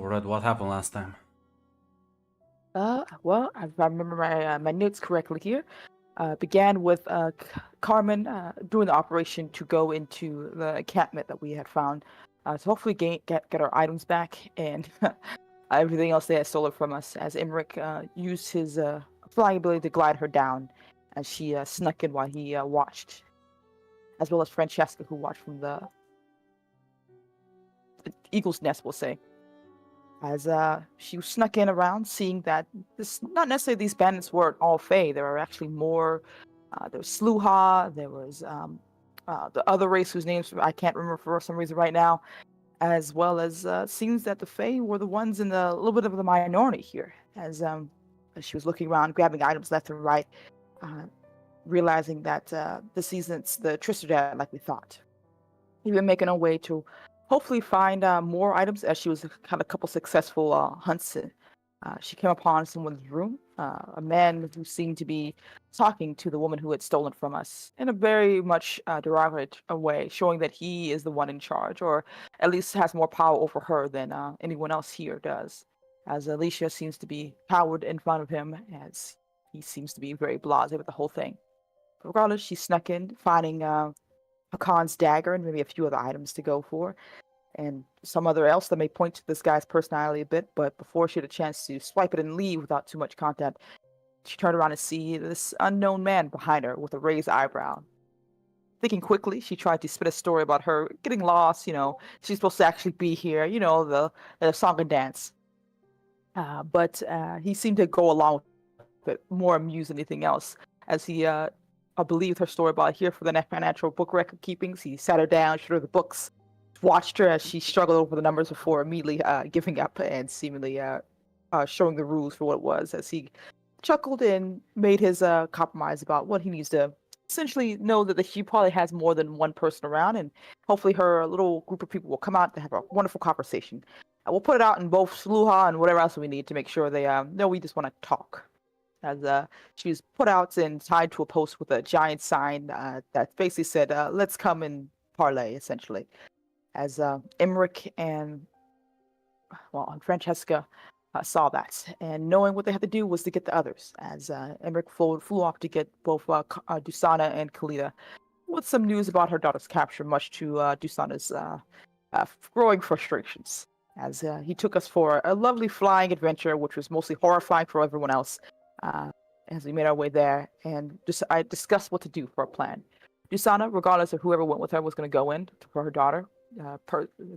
Red, what happened last time? Well, if I remember my notes correctly here, began with Carmen doing the operation to go into the encampment that we had found, to hopefully get our items back and everything else they had stolen from us. As Emmerich used his flying ability to glide her down, as she snuck in while he watched, as well as Francesca, who watched from the eagle's nest, we'll say. As she snuck in around, seeing that this not necessarily these bandits weren't all Fey. There were actually more. There was Sluha. There was the other race whose names I can't remember for some reason right now. As well as seems that the Fey were the ones in the little bit of the minority here. As she was looking around, grabbing items left and right, uh, realizing that this isn't the Tristradad like we thought. We've been making our way to hopefully find more items as she was had a couple successful hunts. She came upon someone's room, a man who seemed to be talking to the woman who had stolen from us in a very much derogatory way, showing that he is the one in charge, or at least has more power over her than anyone else here does. As Alicia seems to be cowered in front of him, as he seems to be very blasé with the whole thing. But regardless, she snuck in, finding Hakan's dagger and maybe a few other items to go for, and some other else that may point to this guy's personality a bit. But before she had a chance to swipe it and leave without too much content, she turned around to see this unknown man behind her with a raised eyebrow. Thinking quickly, she tried to spin a story about her getting lost. She's supposed to actually be here. The song and dance. But he seemed to go along with it, more amused than anything else, as he believed her story about here for the financial book record keepings. He sat her down, showed her the books, watched her as she struggled over the numbers before immediately giving up and seemingly showing the rules for what it was, as he chuckled and made his compromise about what he needs to essentially know that she probably has more than one person around, and hopefully her little group of people will come out to have a wonderful conversation. We'll put it out in both Sluha and whatever else we need to make sure they know we just want to talk. As she was put out and tied to a post with a giant sign that basically said, let's come and parlay, essentially. As Emmerich and Francesca saw that, and knowing what they had to do was to get the others, as Emmerich flew off to get both Dusana and Kalita with some news about her daughter's capture, much to Dusana's growing frustrations. As he took us for a lovely flying adventure, which was mostly horrifying for everyone else, uh, as we made our way there, and I discussed what to do for our plan. Dusana, regardless of whoever went with her, was going to go in for her daughter,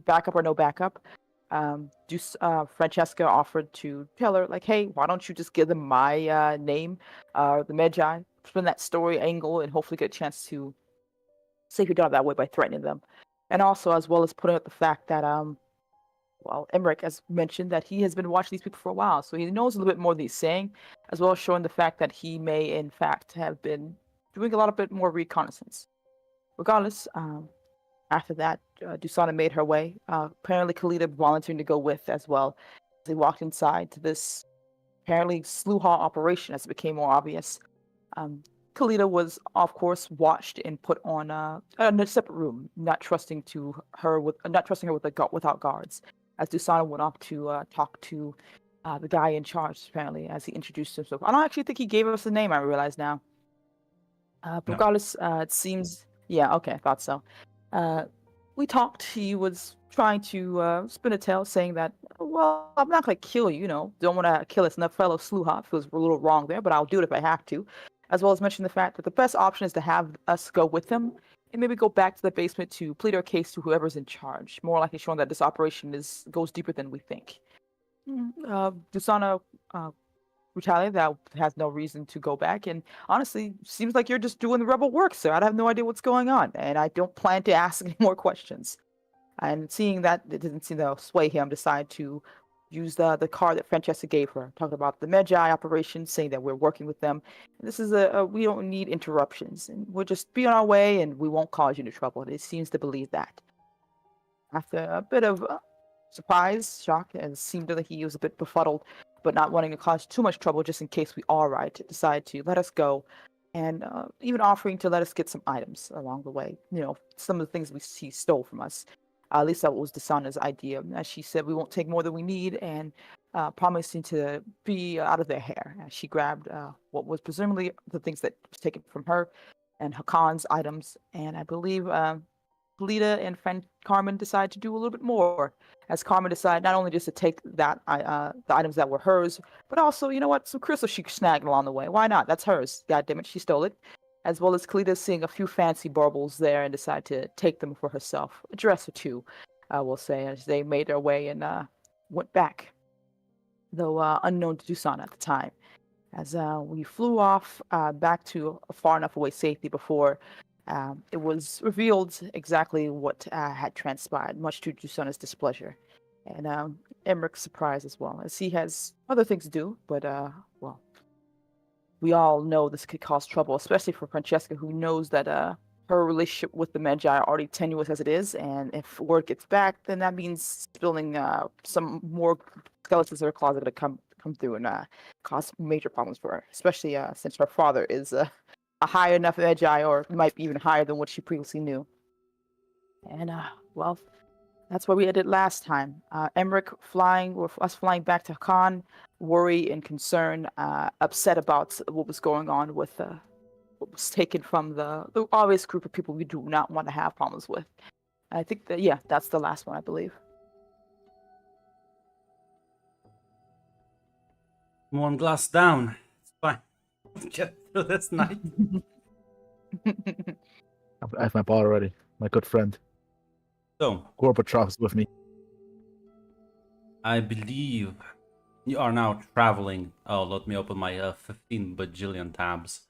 backup or no backup. Francesca offered to tell her, like, hey, why don't you just give them my name, the Medjai, spin that story angle, and hopefully get a chance to save your daughter that way by threatening them. And also, as well as putting out the fact that Emmerich has mentioned that he has been watching these people for a while, so he knows a little bit more than he's saying, as well as showing the fact that he may, in fact, have been doing a lot of bit more reconnaissance. Regardless, after that, Dusana made her way. Apparently, Kalita volunteering to go with as well. They walked inside to this apparently Sluha operation as it became more obvious. Kalita was, of course, watched and put on in a separate room, not trusting her without guards. As Dusana went off to talk to the guy in charge, apparently, as he introduced himself. I don't actually think he gave us a name. I realize now. But No. regardless, it seems. Yeah, okay, I thought so. We talked. He was trying to spin a tale, saying that, well, I'm not going to kill you, don't want to kill his fellow Sluha. Feels a little wrong there, but I'll do it if I have to. As well as mention the fact that the best option is to have us go with him and maybe go back to the basement to plead our case to whoever's in charge. More likely showing that this operation goes deeper than we think. Dusana retaliated that has no reason to go back, and honestly, seems like you're just doing the rebel work, sir. I have no idea what's going on, and I don't plan to ask any more questions. And seeing that it didn't seem to sway him, decided to use the card that Francesca gave her, talking about the Medjai operation, saying that we're working with them. This is we don't need interruptions, and we'll just be on our way, and we won't cause you any trouble. And it seems to believe that. After a bit of surprise, shock, and it seemed that he was a bit befuddled, but not wanting to cause too much trouble just in case we are right, decided to let us go, and even offering to let us get some items along the way. Some of the things he stole from us. At least that was Desana's idea. As she said, we won't take more than we need, and promising to be out of their hair. And she grabbed what was presumably the things that was taken from her and Hakan's items, and I believe Lita and friend Carmen decided to do a little bit more. As Carmen decided not only just to take the items that were hers, but also, you know what, some crystals she snagged along the way. Why not? That's hers. God damn it, she stole it. As well as Kalita seeing a few fancy baubles there and decided to take them for herself. A dress or two, I will say, as they made their way and went back, though unknown to Dusan at the time. As we flew off back to a far enough away safety before it was revealed exactly what had transpired, much to Dusan's displeasure. And Emmerich's surprise as well, as he has other things to do, but, well, we all know this could cause trouble, especially for Francesca, who knows that her relationship with the Magi are already tenuous as it is, and if word gets back, then that means spilling some more skeletons in her closet to come through and cause major problems for her, especially since her father is a high enough Magi, or might be even higher than what she previously knew. And well, that's where we ended last time. Emmerich flying, with us flying back to Khan, worry and concern, upset about what was going on with what was taken from the obvious group of people we do not want to have problems with. I think that, yeah, that's the last one, I believe. One glass down. It's fine. Get through this night. I have my ball already. My good friend So, Gorbachev's with me. I believe you are now traveling. Oh, let me open my 15 bajillion tabs.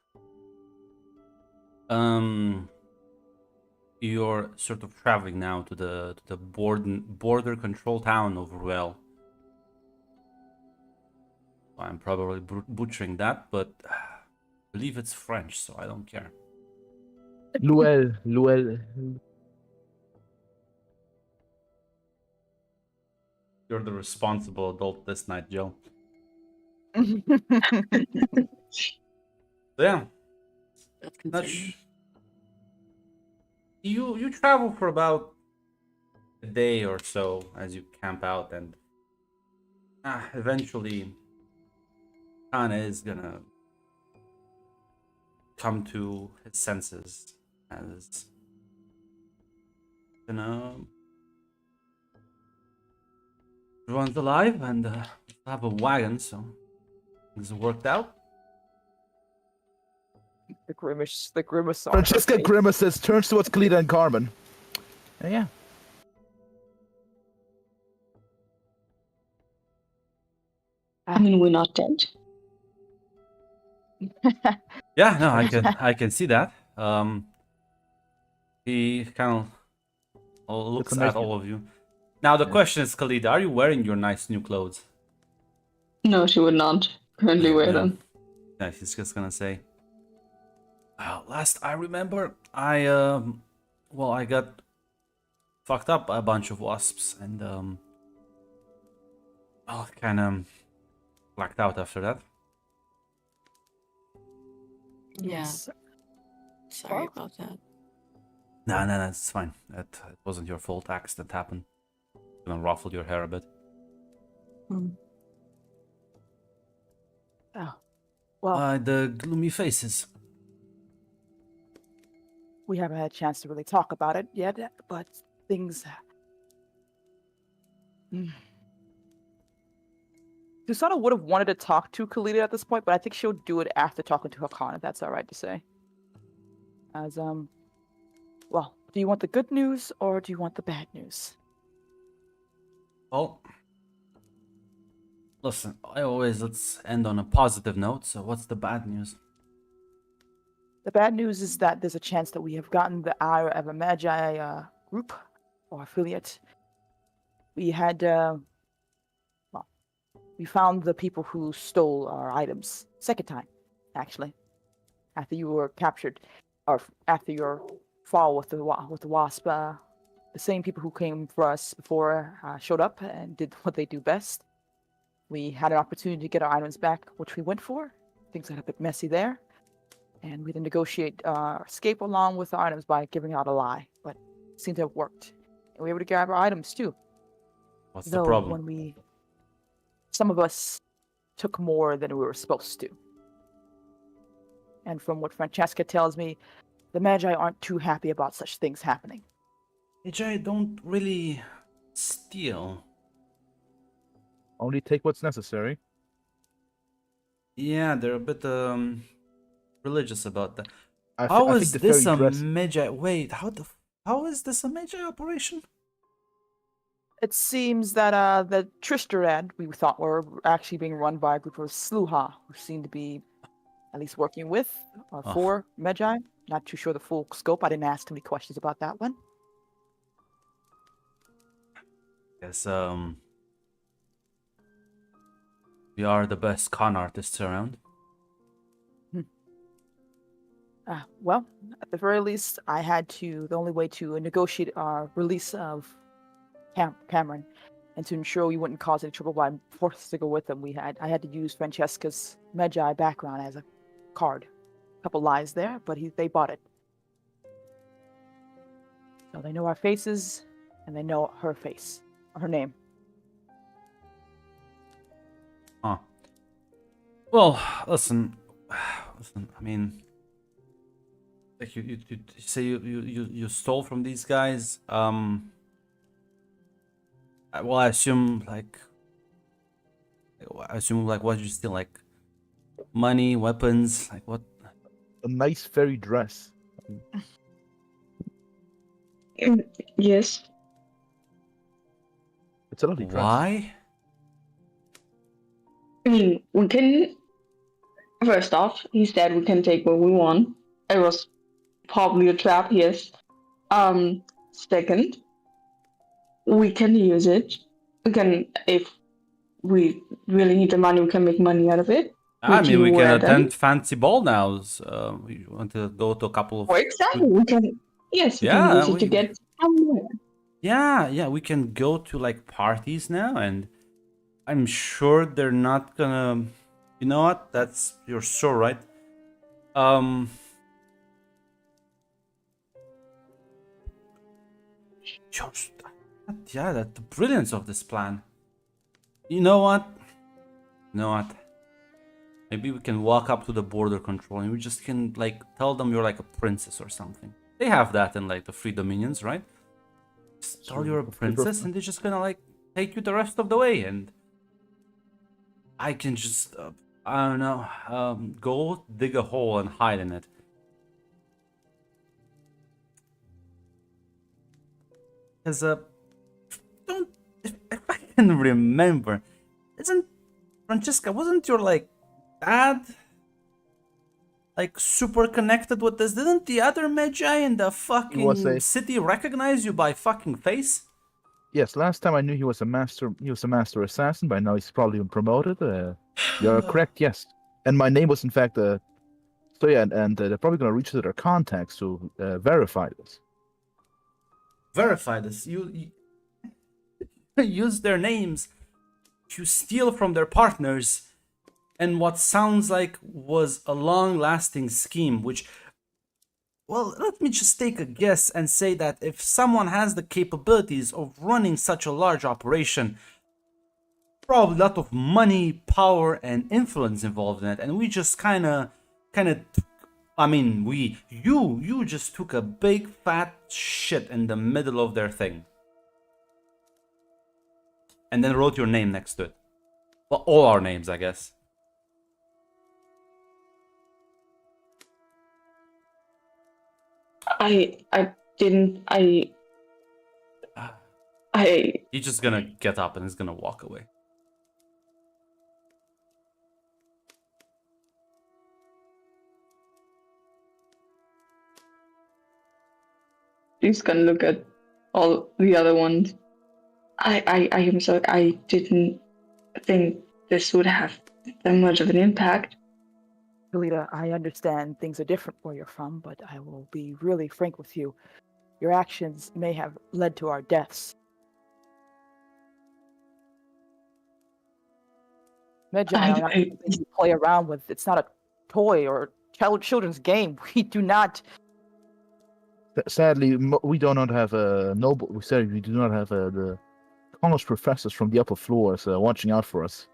You're sort of traveling now to the border control town of Ruel. I'm probably butchering that, but I believe it's French, so I don't care. Luel. You're the responsible adult this night, Joe. So yeah. That's concerning. You travel for about a day or so as you camp out, and eventually Kana is gonna come to his senses as everyone's alive and have a wagon, so things worked out. The grimace on her Francesca face. grimaces, turns towards Kalita and Carmen. And yeah. I mean, we're not dead. Yeah, no, I can see that. He kind of looks at all of you. Now the question is, Khalid, are you wearing your nice new clothes? No, she would not currently wear them. Yeah, he's just gonna say. Last I remember, I got fucked up by a bunch of wasps and kind of blacked out after that. Yes. Sorry about that. No, it's fine. It wasn't your fault. Accident happened. Gonna ruffle your hair a bit. Oh, well. The gloomy faces. We haven't had a chance to really talk about it yet, but things. Susana would have wanted to talk to Kalita at this point, but I think she'll do it after talking to Hakan, if that's all right to say. As well, do you want the good news or do you want the bad news? Well, listen, let's end on a positive note. So, what's the bad news? The bad news is that there's a chance that we have gotten the ire of a Magi group or affiliate. We had, we found the people who stole our items. Second time, actually. After you were captured, or after your fall with the wasp, the same people who came for us before showed up and did what they do best. We had an opportunity to get our items back, which we went for. Things got a bit messy there. And we had to negotiate escape along with the items by giving out a lie, but it seemed to have worked. we were able to grab our items too. What's the Though problem? some of us took more than we were supposed to. And from what Francesca tells me, the Magi aren't too happy about such things happening. AJ, don't really steal. Only take what's necessary. Yeah, they're a bit religious about that. I How think is the this fairy a dress. Magi? Wait, how is this a Magi operation? It seems that the Tristerad we thought were actually being run by a group of Sluha, who seem to be at least working with or Oh. for Magi. Not too sure the full scope. I didn't ask too many questions about that one. Guess we are the best con artists around. Well, at the very least, I had to. The only way to negotiate our release of Cameron, and to ensure we wouldn't cause any trouble by forced to go with them, I had to use Francesca's Magi background as a card. A couple lies there, but they bought it. So they know our faces, and they know her face, or her name. Huh. Well, listen. I mean, like you say you stole from these guys. Well, I assume like what did you steal? Like money, weapons, like what? A nice fairy dress. Yes. It's a lovely dress. Why? I mean, we can. First off, he said we can take what we want. It was probably a trap, yes. Second, we can use it. We can, if we really need the money, we can make money out of it. I Would mean, you we can wear them? attend fancy ball nows. We want to go to a couple of. Or exactly, we can. Yes, we can Yeah, use it to get somewhere. Yeah, we can go to like parties now, and I'm sure they're not gonna. You know what? You're so right. Just, yeah, that the brilliance of this plan. You know what? Maybe we can walk up to the border control and we just can like tell them you're like a princess or something. They have that in like the Free Dominions, right? Just tell you're a princess and they're just gonna like take you the rest of the way, and I can just I don't know, go dig a hole and hide in it. Because don't if I can remember, isn't Francesca, wasn't your like dad like super connected with this? Didn't the other Magi in the fucking city recognize you by fucking face? Yes, last time I knew he was a master. He was a master assassin. By now he's probably been promoted. You're correct. Yes, and my name was in fact. So yeah, and they're probably gonna reach to their contacts to verify this. Verify this. You use their names to steal from their partners, and what sounds like was a long-lasting scheme, which, well, let me just take a guess and say that if someone has the capabilities of running such a large operation, probably a lot of money, power, and influence involved in it, and we just kind of, I mean, you just took a big fat shit in the middle of their thing, and then wrote your name next to it. Well, all our names, I guess. I didn't. He's just gonna get up and he's gonna walk away. He's gonna look at all the other ones. I am sorry. I didn't think this would have that much of an impact. Kalita, I understand things are different where you're from, but I will be really frank with you. Your actions may have led to our deaths. Magi are not something you play around with. It's not a toy or children's game. We do not Sadly, we do not have a noble. We do not have the college professors from the upper floors watching out for us.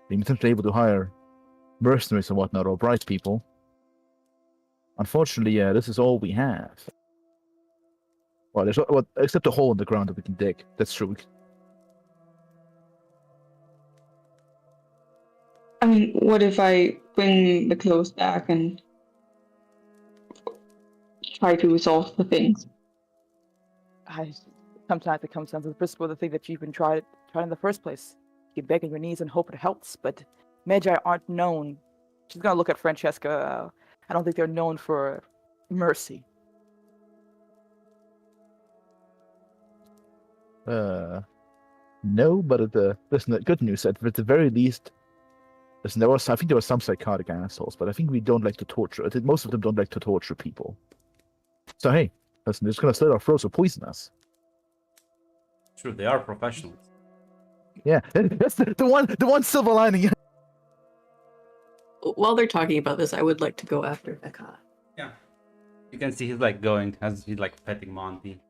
Being potentially able to hire mercenaries and whatnot, or bright people. Unfortunately, this is all we have. Well, there's except a hole in the ground that we can dig. That's true. I mean, what if I bring the clothes back and try to resolve the things? Sometimes it comes down to the principle of the thing that you've been tried in the first place. You beg on your knees and hope it helps, but Magi aren't known. She's gonna look at Francesca. I don't think they're known for mercy. No, but listen, the good news at the very least, listen, I think there were some psychotic assholes, but I think we don't like to torture. I think most of them don't like to torture people. So hey, listen, they're just gonna slit our throats or poison us. True, they are professionals. Yeah, that's the one silver lining. While they're talking about this, I would like to go after Becca. Yeah. You can see he's like going, as he's like petting Monty.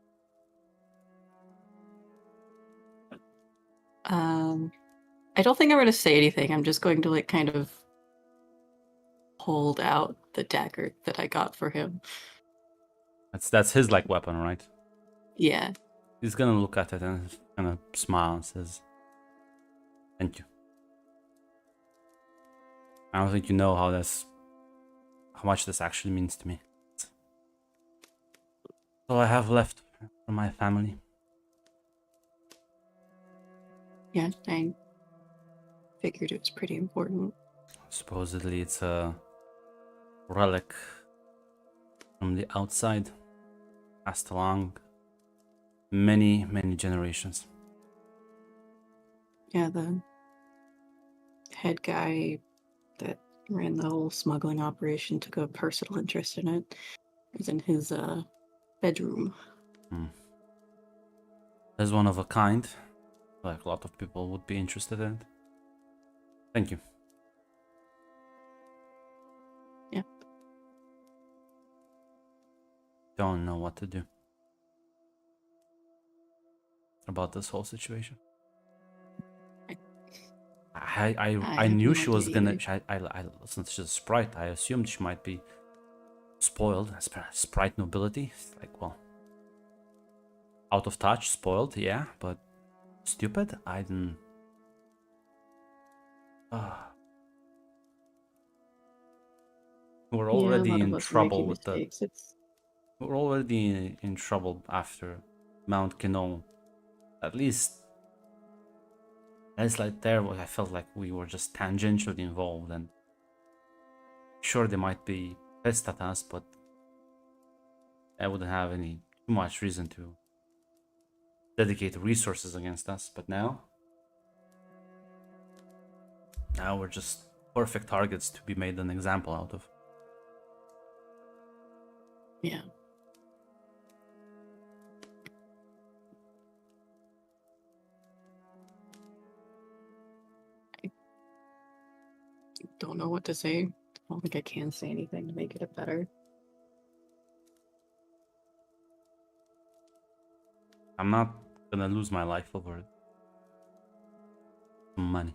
I don't think I'm going to say anything. I'm just going to like kind of hold out the dagger that I got for him. That's his like weapon, right? Yeah. He's gonna look at it and kind of smile and says, "Thank you. I don't think you know how much this actually means to me. It's all I have left from my family." Yeah, I figured it was pretty important. Supposedly it's a relic from the outside, passed along many generations. Yeah, the head guy that ran the whole smuggling operation took a personal interest in it. It was in his bedroom. As one of a kind, like a lot of people would be interested in it. Thank you. Yeah. Don't know what to do about this whole situation. I have knew no she was idea gonna. I listened to the sprite. I assumed she might be spoiled. Sprite nobility. It's like, well, out of touch, spoiled, yeah, but stupid. I didn't. We're Yeah, a already lot of in us are making trouble with the. mistakes. We're already in trouble after Mount Kinol. At least. It's like there, I felt like we were just tangentially involved, and sure they might be pissed at us, but I wouldn't have any too much reason to dedicate resources against us. But now we're just perfect targets to be made an example out of. Yeah. I don't know what to say. I don't think I can say anything to make it better. I'm not gonna lose my life over money.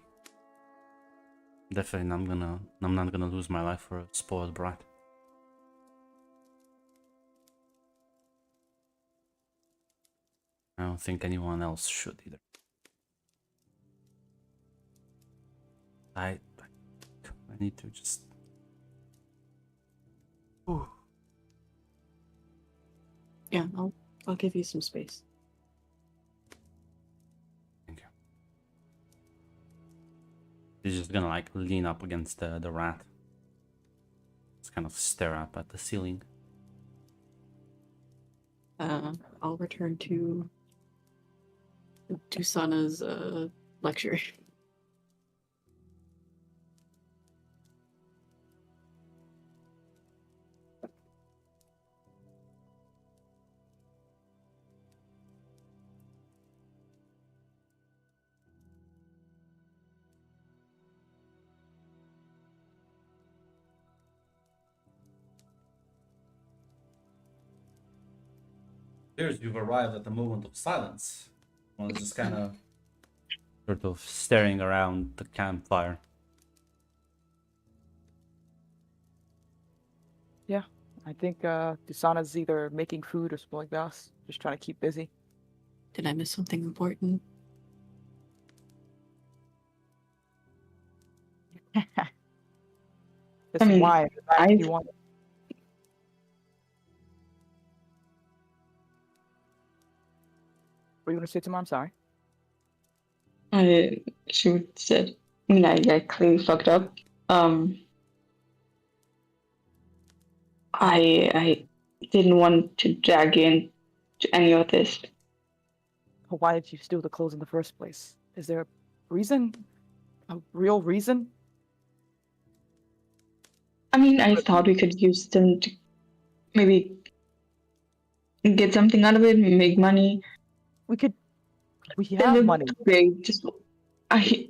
Definitely I'm not gonna lose my life for a spoiled brat. I don't think anyone else should either. I need to just. Ooh. Yeah, I'll give you some space. Thank you. He's just gonna like lean up against the rat. Just kind of stare up at the ceiling. I'll return to Sana's lecture. Here's you've arrived at the moment of silence. One is just kind of sort of staring around the campfire. Yeah, I think Dusana's either making food or something like that. Just trying to keep busy. Did I miss something important? This I is mean, why I if you want. What are you gonna say to him? I'm sorry. she said, I mean, I clearly fucked up. I didn't want to drag you into any of this. But why did you steal the clothes in the first place? Is there a reason? A real reason? I mean, I thought we could use them to maybe get something out of it, make money. We They have look money. great. Just I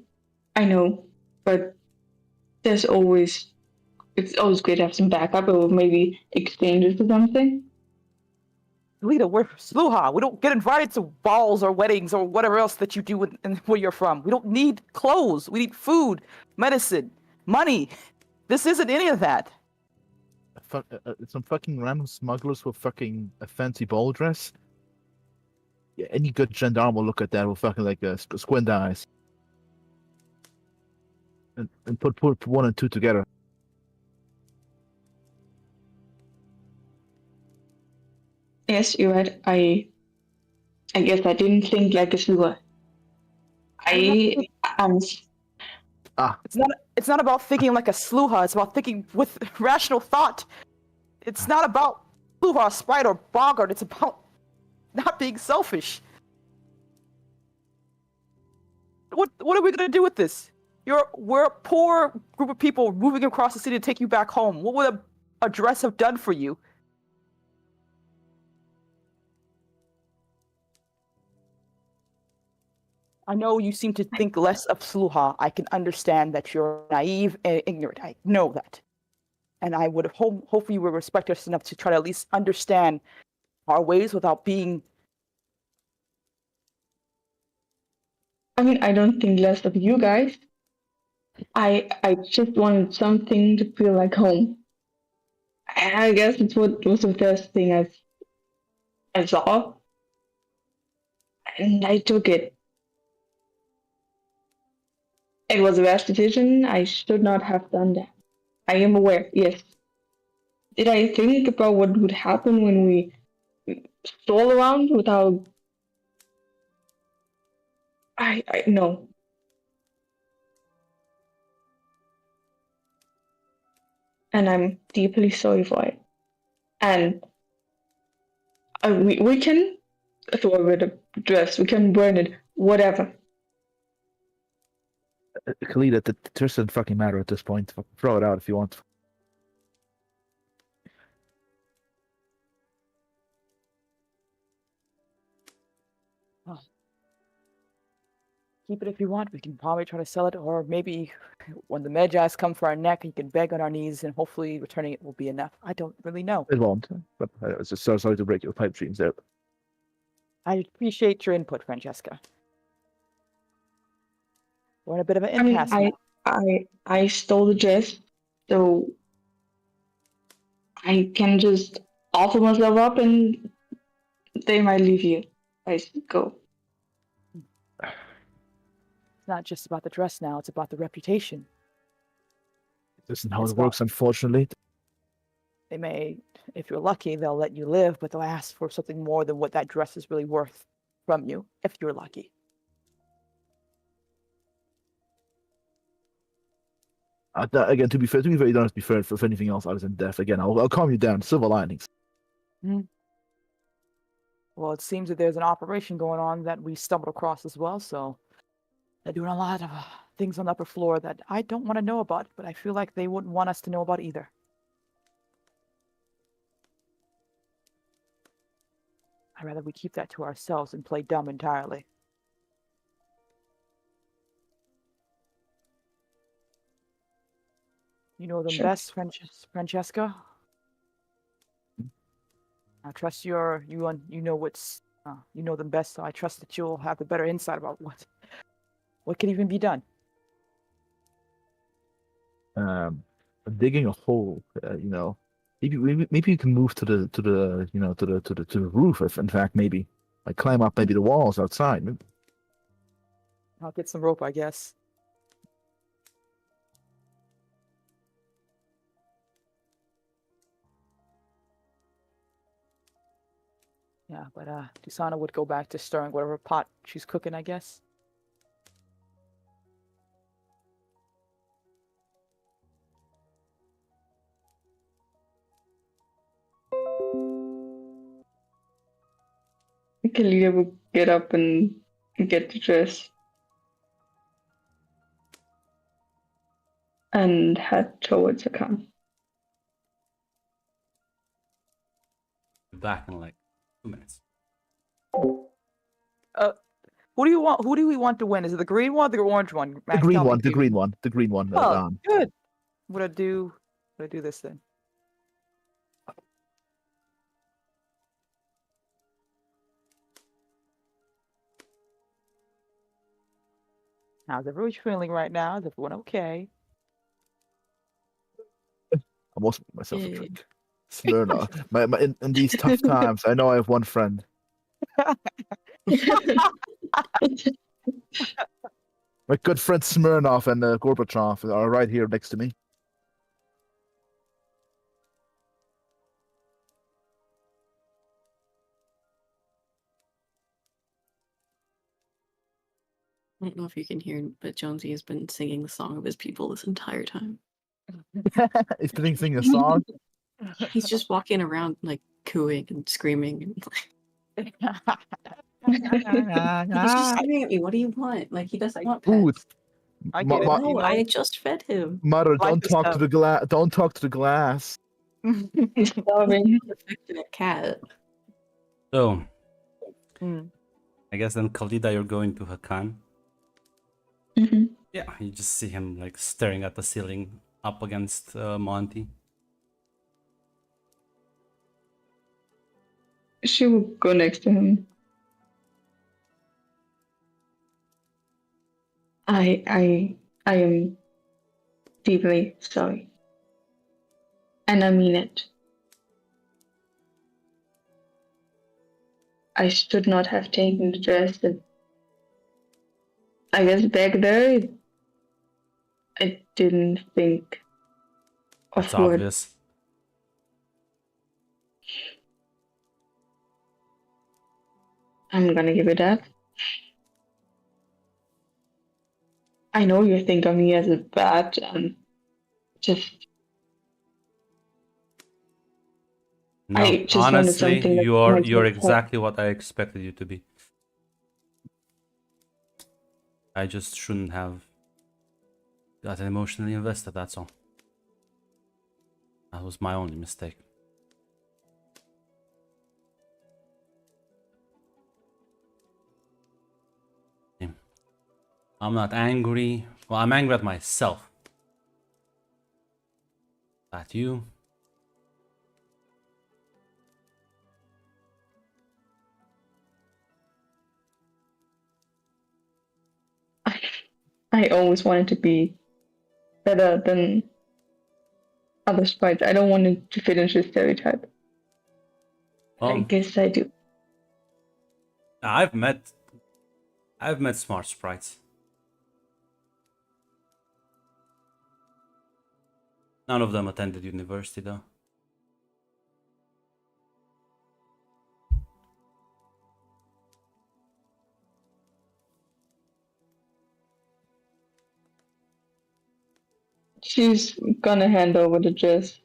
know, but there's always it's always great to have some backup or maybe exchange it for something. Lita, we're Sluha. We don't get invited to balls or weddings or whatever else that you do where you're from. We don't need clothes. We need food, medicine, money. This isn't any of that. Some fucking random smugglers with fucking a fancy ball dress. Yeah, any good gendarme will look at that with fucking like squint eyes and put one and two together. Yes, you're right. I guess I didn't think like a sewer. I am It's not about thinking like a Sluha. It's about thinking with rational thought. It's not about Sluha, Sprite, or Bogart. It's about not being selfish. What are we gonna do with this? We're a poor group of people moving across the city to take you back home. What would a dress have done for you? I know you seem to think less of Sluha. I can understand that you're naive and ignorant. I know that. And I would hopefully you would respect us enough to try to at least understand our ways without being. I mean, I don't think less of you guys. I just wanted something to feel like home. And I guess it's what was the first thing I saw, and I took it. It was a rash decision. I should not have done that. I am aware. Yes. Did I think about what would happen when we stroll around without? I no. And I'm deeply sorry for it. And we can throw away the dress. We can burn it. Whatever. Khalid, it doesn't fucking matter at this point. Throw it out if you want. Keep it if you want. We can probably try to sell it, or maybe when the Medjais come for our neck, you can beg on our knees, and hopefully returning it will be enough. I don't really know. It won't. But I was just so sorry to break your pipe dreams there. I appreciate your input, Francesca. We're in a bit of an I mean, impasse now. I stole the dress, so I can just offer myself up, and they might leave you. I go. It's not just about the dress now, it's about the reputation. This isn't how It's it works, unfortunately. They may, if you're lucky, they'll let you live, but they'll ask for something more than what that dress is really worth from you, if you're lucky. Again, to be fair, you don't have to be fair for anything else other than death. Again, I'll calm you down. Silver linings. Well, it seems that there's an operation going on that we stumbled across as well, so they're doing a lot of things on the upper floor that I don't want to know about, but I feel like they wouldn't want us to know about either. I'd rather we keep that to ourselves and play dumb entirely. You know them Sure. best, Francesca? I trust you know what's you know them best, so I trust that you'll have the better insight about what can even be done. Um, digging a hole. Maybe you can move to the to the roof. If in fact maybe like climb up maybe the walls outside. I'll get some rope, I guess. Yeah, but Dusana would go back to stirring whatever pot she's cooking, I guess. Kalia would get up and get the dress and head towards the car. Back in like 2 minutes. Who do you want? Who do we want to win? Is it the green one, or the orange one? The Max, green tell me, one. The please. green one. The green one. Oh, Don. good. What I do? What I do this then? How's everyone feeling right now? Is everyone okay? I almost made myself a Yeah. drink. Smirnoff. In these tough times, I know I have one friend. My good friend Smirnoff and Gorbachev are right here next to me. I don't know if you can hear, but Jonesy has been singing the song of his people this entire time. He's been singing a song. He's just walking around like cooing and screaming. And, he's just staring at me. What do you want? Like he doesn't want Food. pets. I Ma- get it. ma- You No, know? I just fed him. Mother, Like don't this talk stuff. to the glass. Don't talk to the glass. Starving. Affectionate cat. So, Mm. I guess then Khalida, you're going to Hakan. Mhm. Yeah, you just see him like staring at the ceiling up against Monty. She would go next to him. I am deeply sorry. And I mean it. I should not have taken the dress. And I guess back there, I didn't think That's of what obvious. I'm gonna give it that. I know you think of me as a bad, just No, I just wanted honestly, something that you're might you're make her. exactly what I expected you to be. I just shouldn't have gotten emotionally invested, that's all. That was my only mistake. I'm not angry. Well, I'm angry at myself. At you. I always wanted to be better than other sprites. I don't want it to fit into a stereotype. I guess I do. I've met smart sprites. None of them attended university though. She's gonna hand over the dress.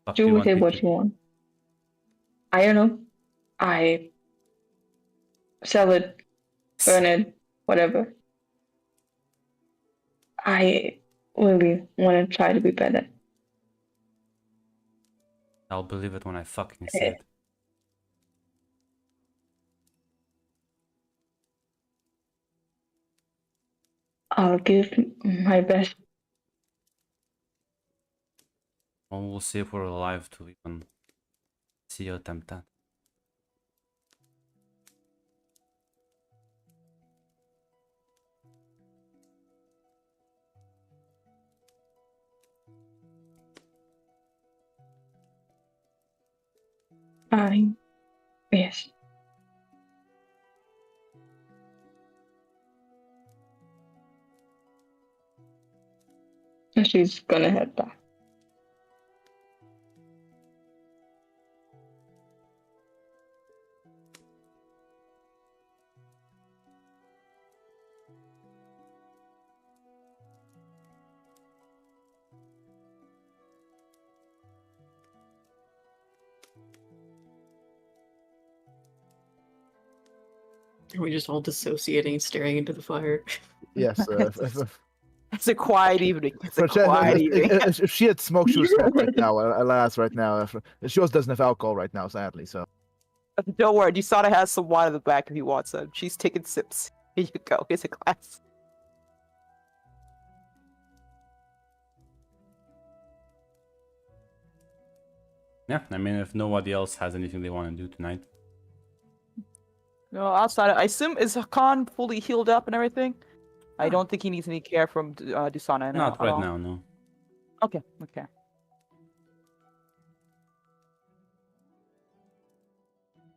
Fuck Do you with want it me what to? you want. I don't know. I sell it, burn it, whatever. I really want to try to be better. I'll believe it when I fucking see Eh, it. I'll give my best. Well, we'll see if we're alive to even Si eu temptat. Yes. And she's gonna head back. Are we just all dissociating, staring into the fire? Yes. It's a quiet evening. It's a Francesca, quiet evening. if she had smoked, she would smoke right now. Alas, right now, she also doesn't have alcohol right now, sadly. So Don't worry, Dusana has some wine in the back if he wants some. She's taking sips. Here you go. Here's a glass. Yeah, I mean, if nobody else has anything they want to do tonight. No, outside, I assume, is Khan fully healed up and everything? I Ah. don't think he needs any care from Dusana Not at right all. now, no. Okay, okay.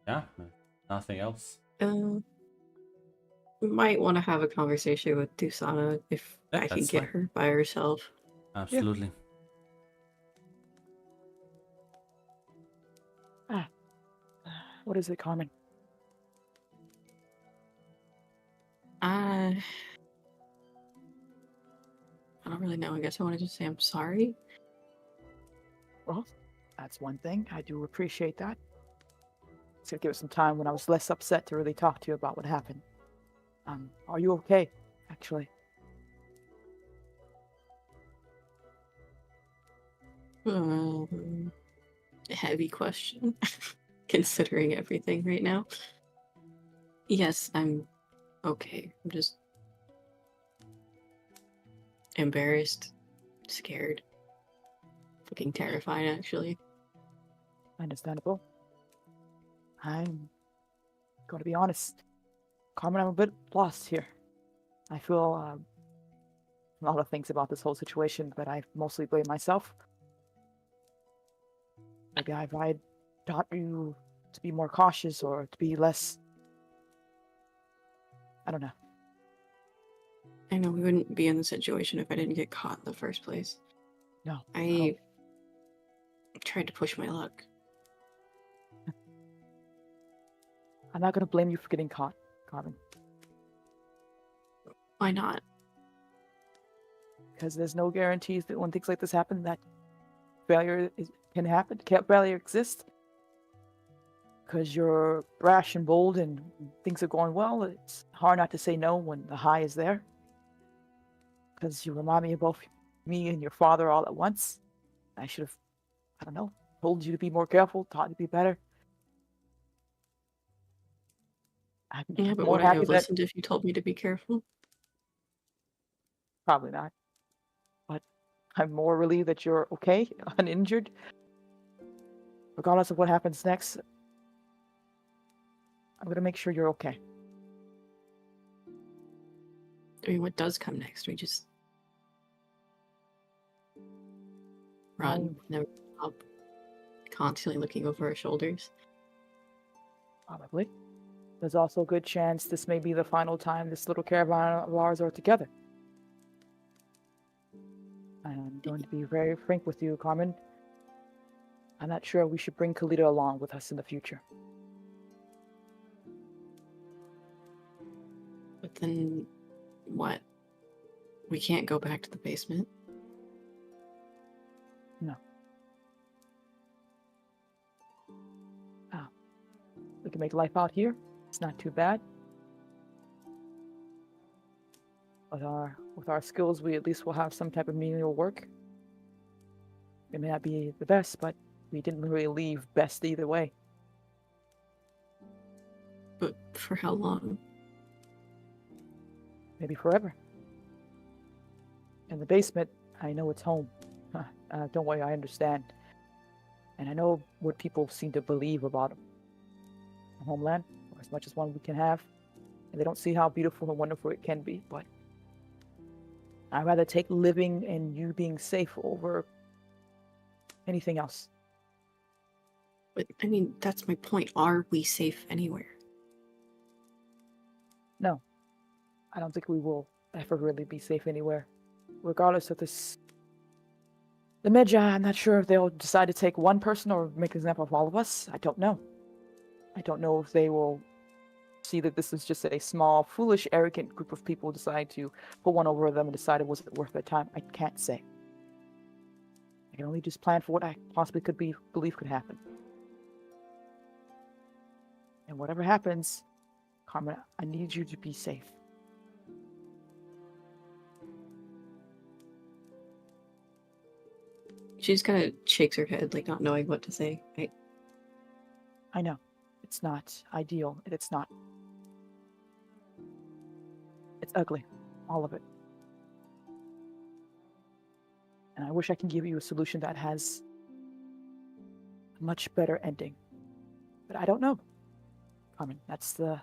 Yeah, nothing else. We might want to have a conversation with Dusana if Yeah, I can that's get fine. her by herself. Absolutely. What is it, Carmen? I don't really know. I guess I wanted to say I'm sorry. Well, that's one thing. I do appreciate that. It's gonna give us some time when I was less upset to really talk to you about what happened. Are you okay, actually? Heavy question, considering everything right now. Yes, I'm okay. I'm just embarrassed, scared, fucking terrified, actually. Understandable. I'm going to be honest. Carmen, I'm a bit lost here. I feel a lot of things about this whole situation, but I mostly blame myself. Maybe if I taught you to be more cautious or to be less... I don't know. I know we wouldn't be in the situation if I didn't get caught in the first place. No. I tried to push my luck. I'm not going to blame you for getting caught, Carmen. Why not? Because there's no guarantees that when things like this happen, that failure can happen, can't failure exist. Because you're brash and bold and things are going well, it's hard not to say no when the high is there. Because you remind me of both me and your father all at once. I should have, I don't know, told you to be more careful, taught you to be better. I'm Yeah, but more would I happy have that... listened if you told me to be careful? Probably not. But I'm more relieved that you're okay, uninjured. Regardless of what happens next, I'm going to make sure you're okay. I mean, what does come next? We just run, never stop, constantly looking over our shoulders. Probably. There's also a good chance this may be the final time this little caravan of ours are together. I'm going to be very frank with you, Carmen. I'm not sure we should bring Kalita along with us in the future. But then, what? We can't go back to the basement? No. We can make life out here. It's not too bad. With our skills, we at least will have some type of menial work. It may not be the best, but we didn't really leave best either way. But for how long? Maybe forever. In the basement, I know it's home. Don't worry, I understand. And I know what people seem to believe about a homeland, or as much as one we can have. And they don't see how beautiful and wonderful it can be, but I'd rather take living and you being safe over anything else. But I mean, that's my point. Are we safe anywhere? No, I don't think we will ever really be safe anywhere. Regardless of this. The Medjai, I'm not sure if they'll decide to take one person or make an example of all of us. I don't know. I don't know if they will see that this is just a small, foolish, arrogant group of people decide to put one over them and decide it wasn't worth their time. I can't say. I can only just plan for what I possibly believe could happen. And whatever happens, Carmen, I need you to be safe. She just kind of shakes her head, like not knowing what to say. I know. It's not ideal, and it's not. It's ugly. All of it. And I wish I can give you a solution that has a much better ending. But I don't know. Carmen, that's the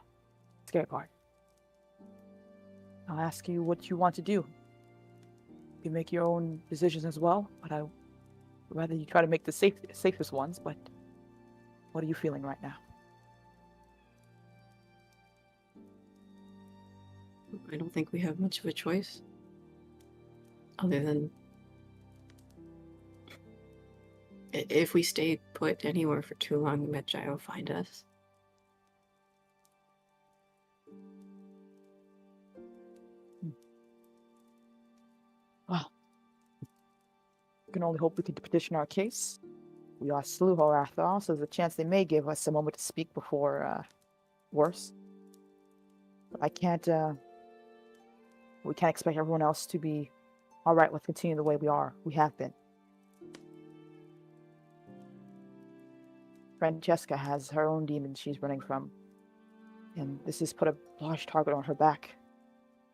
scary part. I'll ask you what you want to do. You can make your own decisions as well, but I would rather you try to make the safest ones, but what are you feeling right now? I don't think we have much of a choice. Other than if we stay put anywhere for too long, the Medjai will find us. Well, we can only hope we can petition our case. We are Sluho after all, so there's a chance they may give us a moment to speak before worse. But I can't, we can't expect everyone else to be alright with continuing the way we have been. Francesca has her own demons she's running from, and this has put a large target on her back.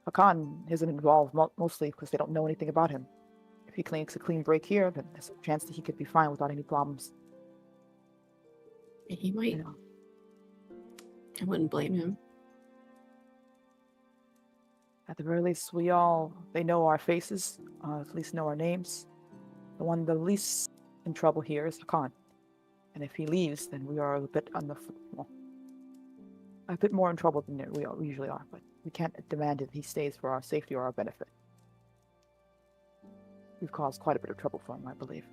Hakan isn't involved mostly because they don't know anything about him. If he makes a clean break here, then there's a chance that he could be fine without any problems. He might. You know. I wouldn't blame him. At the very least, they know our faces, at least know our names. The one the least in trouble here is Hakan. And if he leaves, then we are a bit a bit more in trouble than we usually are, but we can't demand that he stays for our safety or our benefit. We've caused quite a bit of trouble for him, I believe.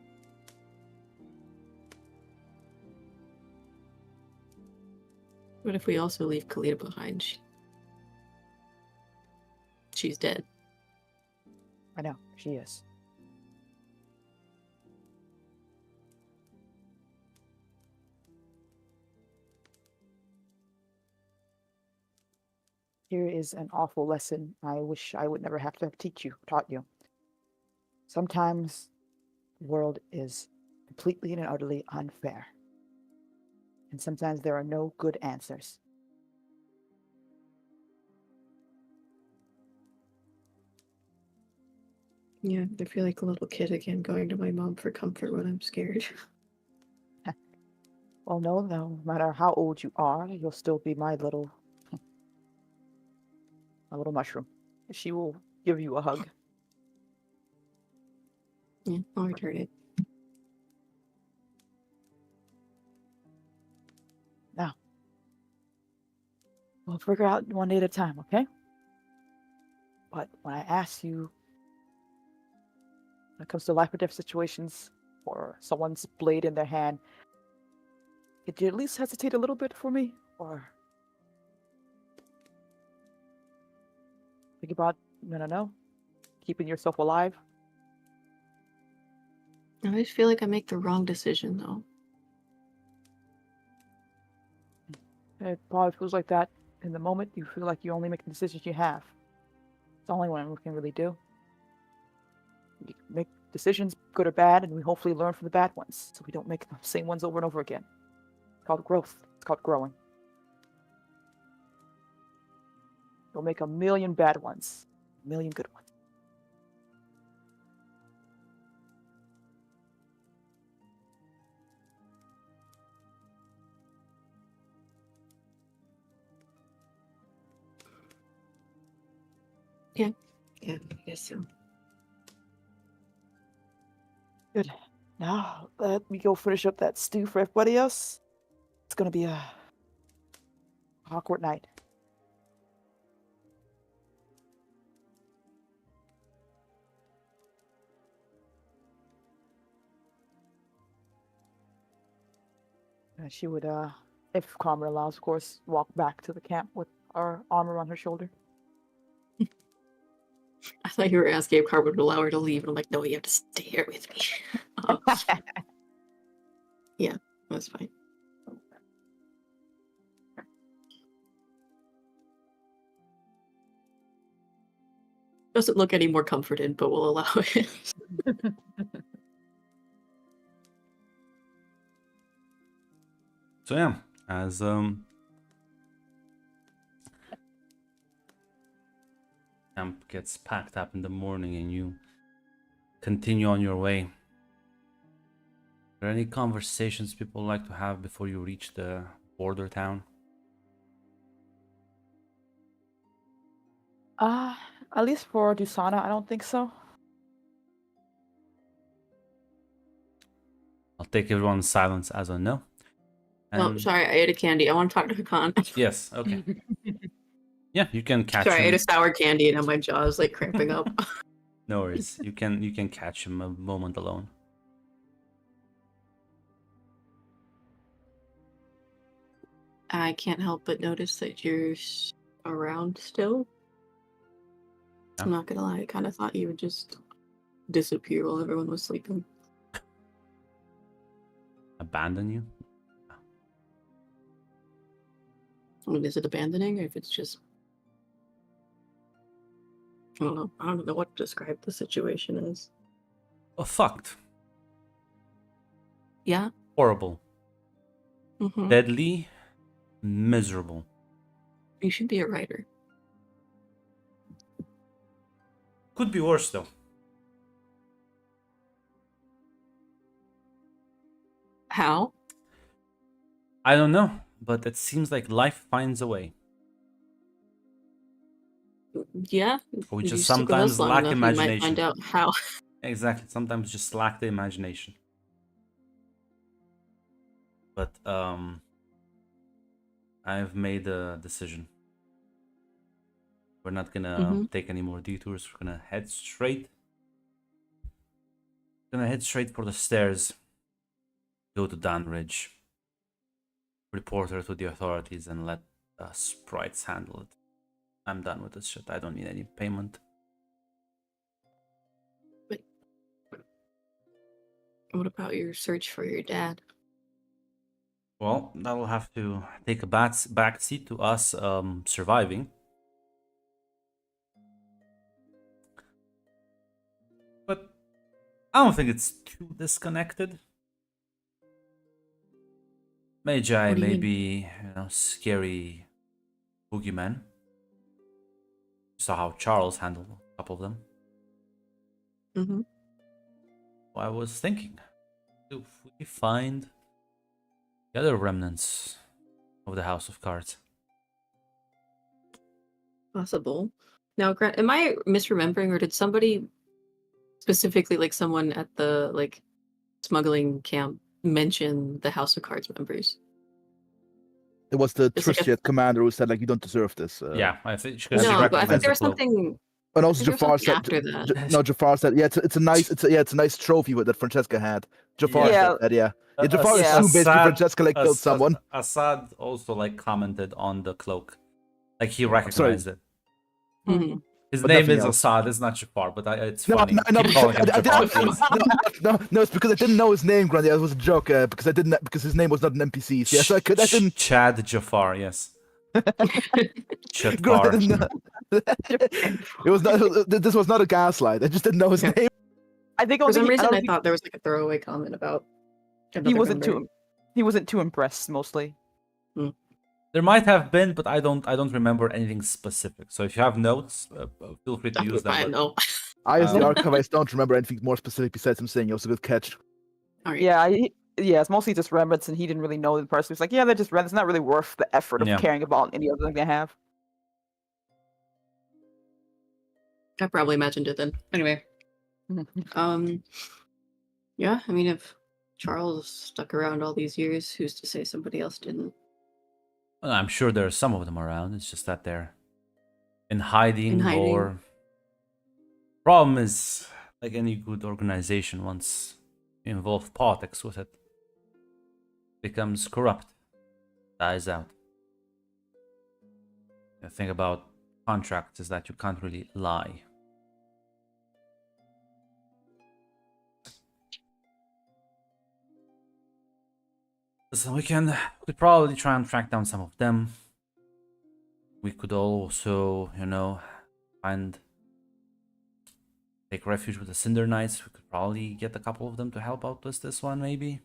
What if we also leave Kalita behind? She's dead. I know, she is. Here is an awful lesson I wish I would never have to taught you. Sometimes the world is completely and utterly unfair. And sometimes there are no good answers. Yeah, I feel like a little kid again, going to my mom for comfort when I'm scared. Well, no matter how old you are, you'll still be my little mushroom. She will give you a hug. Yeah, I'll return it. Now, we'll figure out one day at a time, okay? But when I ask you, when it comes to life or death situations, or someone's blade in their hand, could you at least hesitate a little bit for me? Or think about, keeping yourself alive? I always feel like I make the wrong decision, though. It probably feels like that in the moment. You feel like you only make the decisions you have. It's the only one we can really do. We make decisions, good or bad, and we hopefully learn from the bad ones, so we don't make the same ones over and over again. It's called growth. It's called growing. You'll make 1,000,000 bad ones, 1,000,000 good ones. Yeah, I guess so. Good. Now let me go finish up that stew for everybody else. It's gonna be a awkward night. And she would, if Carmen allows, of course, walk back to the camp with our arm around her shoulder. I thought you were asking if Carmen would allow her to leave, and I'm like, no, you have to stay here with me. Yeah, that's fine. Doesn't look any more comforted, but we'll allow it. So yeah, as camp gets packed up in the morning and you continue on your way. Are there any conversations people like to have before you reach the border town? At least for Dusana, I don't think so. I'll take everyone's silence as a no. No, And- sorry, I ate a candy. I want to talk to Hakan. Yes, okay. Yeah, you can catch Sorry, I ate him. a sour candy and now my jaw is like cramping up. No worries. You can catch him a moment alone. I can't help but notice that you're around still. Yeah. I'm not gonna lie, I kind of thought you would just disappear while everyone was sleeping. Abandon you? I mean, is it abandoning or if it's just... I don't know. I don't know what to describe the situation as. Oh, fucked. Yeah? Horrible. Mm-hmm. Deadly. Miserable. You should be a writer. Could be worse though. How? I don't know, but it seems like life finds a way. Yeah? We if just you stick with us sometimes long lack enough, you might imagination. find out how. Exactly. Sometimes just lack the imagination. But I've made a decision. We're not gonna take any more detours. We're gonna head straight. Gonna head straight for the stairs. Go to Danridge. Report her to the authorities and let sprites handle it. I'm done with this shit. I don't need any payment. What about your search for your dad? Well, that'll have to take a back seat to us surviving. But I don't think it's too disconnected. Magi What do you may mean? be, scary boogeymen. Saw how Charles handled a couple of them. Mm-hmm. I was thinking, if we find the other remnants of the House of Cards. Possible. Now, Grant, am I misremembering, or did somebody specifically, like someone at the smuggling camp, mention the House of Cards members? It was the It's like a- Tristiat commander who said, like, you don't deserve this. Yeah, I think she No, but I think recognized there the was cloak. something. And I also think there was Jafar something said, after that. no, Jafar said, yeah, it's a nice trophy that Francesca had. Jafar Yeah. said that, yeah. Yeah, Jafar Yeah. assumed basically Francesca killed someone. Assad also commented on the cloak, like he recognized it. Mhm. His But name nothing is else. Assad. It's not Jafar, but it's No, funny. no, Keep calling him I Jafar, didn't- please. no, it's because I didn't know his name, Grant. Yeah, it was a joke because his name was not an NPC. Yeah, so I didn't. Chad Jafar, yes. Grant, I Jafar. didn't know. It was not. This was not a gaslight. I just didn't know his Okay. name. I think For only some I reason, don't I think thought there was like a throwaway comment about. he another wasn't member. he wasn't too impressed mostly. There might have been, but I don't remember anything specific. So if you have notes, feel free to That use was them. fine, but- no. I, as the Um, archivist, don't remember anything more specific besides him saying it was a good catch. All right. Yeah, it's mostly just remnants, and he didn't really know the person. He's like, yeah, they're just remnants. It's not really worth the effort of Yeah. caring about any other thing they have. I probably imagined it then. Anyway, yeah, I mean, if Charles stuck around all these years, who's to say somebody else didn't? Well, I'm sure there are some of them around. It's just that they're in hiding, In hiding. or problem is, like any good organization, once you involve politics with it, becomes corrupt, dies out. The thing about contracts is that you can't really lie. So we could probably try and track down some of them. We could also, find take refuge with the Cinder Knights. We could probably get a couple of them to help out with this one, maybe.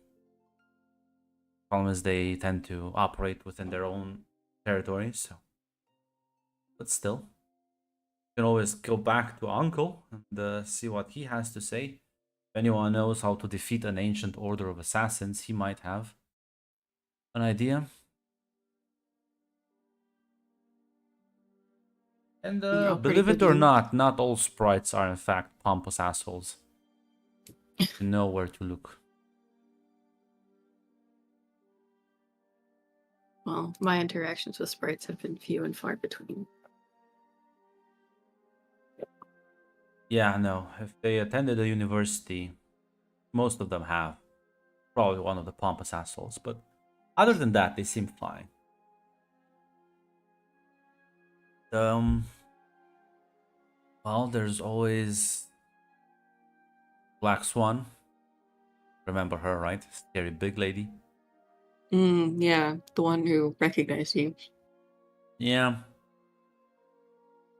Problem is they tend to operate within their own territories, so. But still, you can always go back to Uncle and see what he has to say. If anyone knows how to defeat an ancient order of assassins, he might have an idea. And They're all pretty believe it good or names. not all sprites are in fact pompous assholes. You know where to look. Well, my interactions with sprites have been few and far between. Yeah, no. If they attended a university, most of them have. Probably one of the pompous assholes, but other than that, they seem fine. Well, there's always Black Swan. Remember her, right? Scary big lady. Yeah, the one who recognized you. Yeah.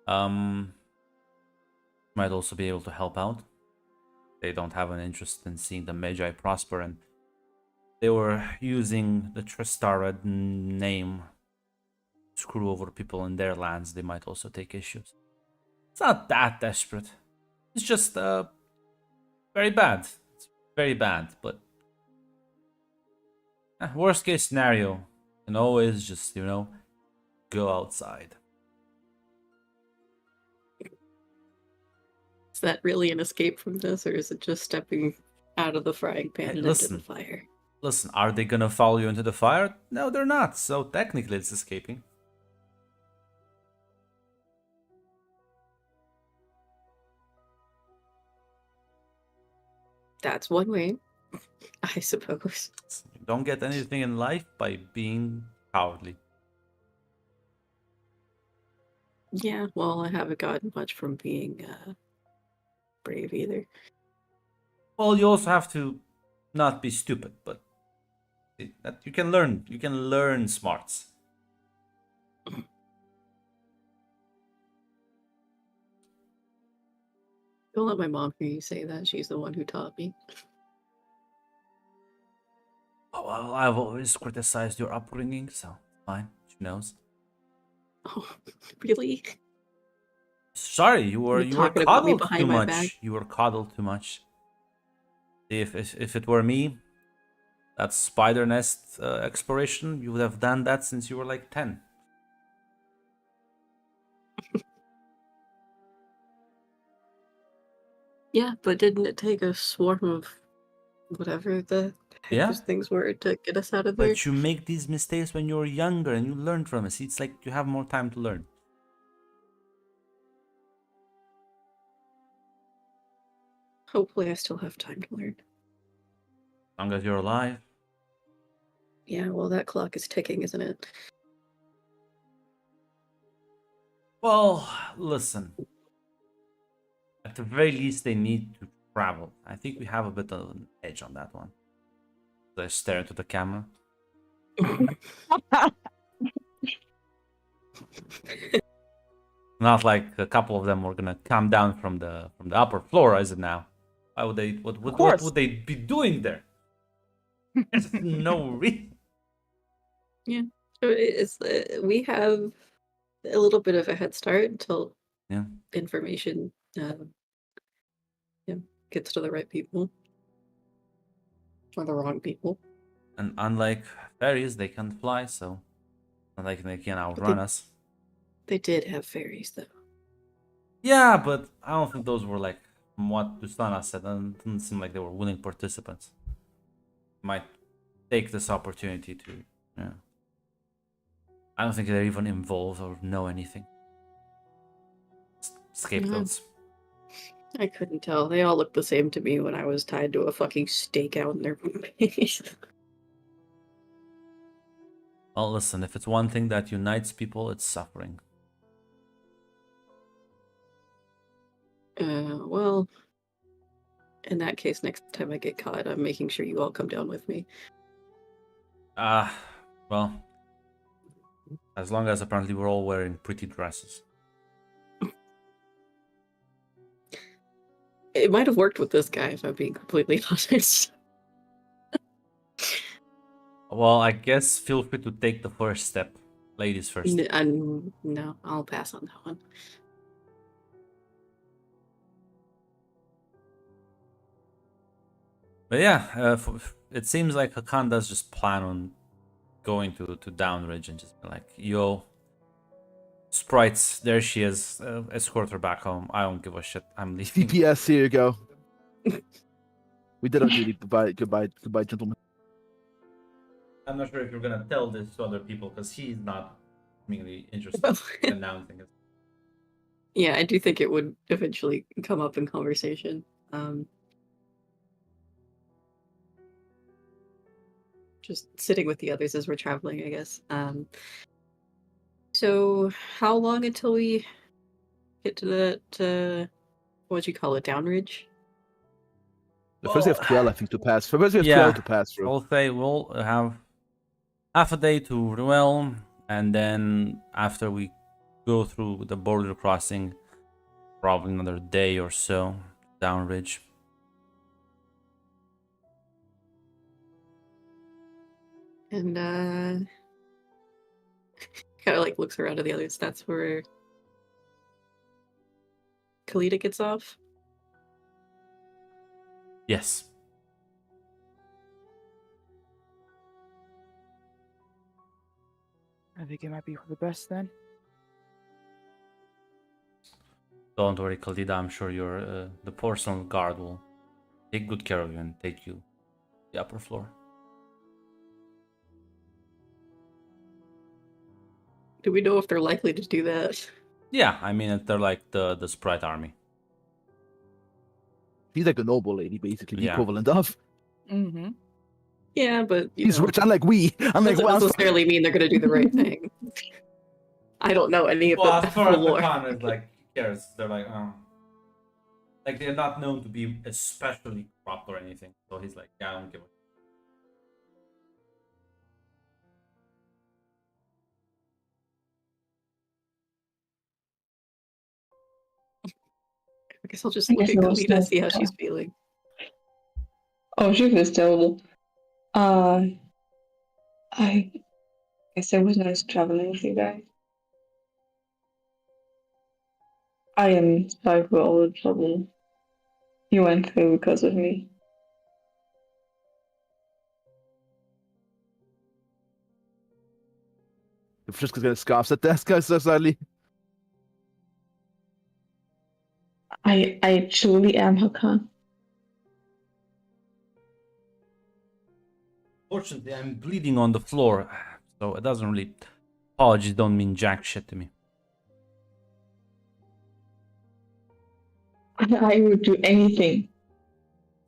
Might also be able to help out. They don't have an interest in seeing the Magi prosper, and they were using the Tristara name to screw over people in their lands. They might also take issues. It's not that desperate. It's just very bad. It's very bad, but worst case scenario, you can always just, go outside. Is that really an escape from this, or is it just stepping out of the frying pan Hey, and into the fire? Listen, are they gonna follow you into the fire? No, they're not, so technically it's escaping. That's one way, I suppose. You don't get anything in life by being cowardly. Yeah, well, I haven't gotten much from being brave either. Well, you also have to not be stupid, but that you can learn. You can learn smarts. Don't let my mom hear you say that. She's the one who taught me. Oh, well, I've always criticized your upbringing, so fine. She knows. Oh, really? Sorry, you were talking about me coddled behind too my back? much. You were coddled too much. If it were me, that spider nest exploration, you would have done that since you were like 10. Yeah, but didn't it take a swarm of whatever the heck Yeah, those things were to get us out of there? but you make these mistakes when you're younger and you learn from it. See, it's like you have more time to learn. Hopefully I still have time to learn. As long as you're alive. Yeah, well, that clock is ticking, isn't it? Well, listen. At the very least, they need to travel. I think we have a bit of an edge on that one. I stare into the camera. Not like a couple of them were gonna come down from the upper floor, is it now? Why would they? What course. would they be doing there? There's no reason. Yeah, it's we have a little bit of a head start until Yeah. information gets to the right people or the wrong people. And unlike fairies, they can fly, so not like they can outrun us. They did have fairies, though. Yeah, but I don't think those were like, from what Dustana said, it didn't seem like they were willing participants. Might take this opportunity to, yeah. I don't think they're even involved or know anything. Scapegoats. I couldn't tell. They all looked the same to me when I was tied to a fucking stake out in their face. Well, listen, if it's one thing that unites people, it's suffering. Well, in that case, next time I get caught, I'm making sure you all come down with me. Well, as long as apparently we're all wearing pretty dresses. It might have worked with this guy, if I'm being completely honest. Well, I guess feel free to take the first step. Ladies first. No, I'll pass on that one. But yeah, it seems like Hakan does just plan on going to Downridge and just be like, yo, sprites, there she is. Escort her back home. I don't give a shit. I'm leaving. DPS, here you go. We did our duty. Goodbye, gentlemen. I'm not sure if you're gonna tell this to other people because he's not really interested in announcing it. Yeah, I do think it would eventually come up in conversation. Just sitting with the others as we're traveling, I guess. So how long until we get to that, what'd you call it, Downridge? First we have 12, I think, to pass. First we have Yeah. 12 to pass through. I'll say we'll have half a day to Ruel, and then after we go through the border crossing, probably another day or so, Downridge. And kind of like looks around to the others. That's where Kalita gets off. Yes. I think it might be for the best then. Don't worry, Khalida. I'm sure the personal guard will take good care of you and take you to the upper floor. Do we know if they're likely to do that? Yeah, I mean they're like the Sprite army. He's like a noble lady, basically, the Yeah. equivalent of. Mm-hmm. Yeah, but He's know, rich, unlike we. Unlike doesn't Wells. necessarily mean they're gonna do the right thing. I don't know any of Well, the as far as the lore. con is like, who cares? They're like they're not known to be especially corrupt or anything. So he's like, yeah, I don't give a. I guess I'll just I look guess at it was Kalita and nice see how to she's talk. feeling. Oh, she feels terrible. I guess it was nice traveling with you guys. I am sorry for all the trouble you went through because of me. Friska's gonna scoffs at that guy so sadly. I truly am Hakan. Fortunately, I'm bleeding on the floor, so it doesn't really. Apologies don't mean jack shit to me. I would do anything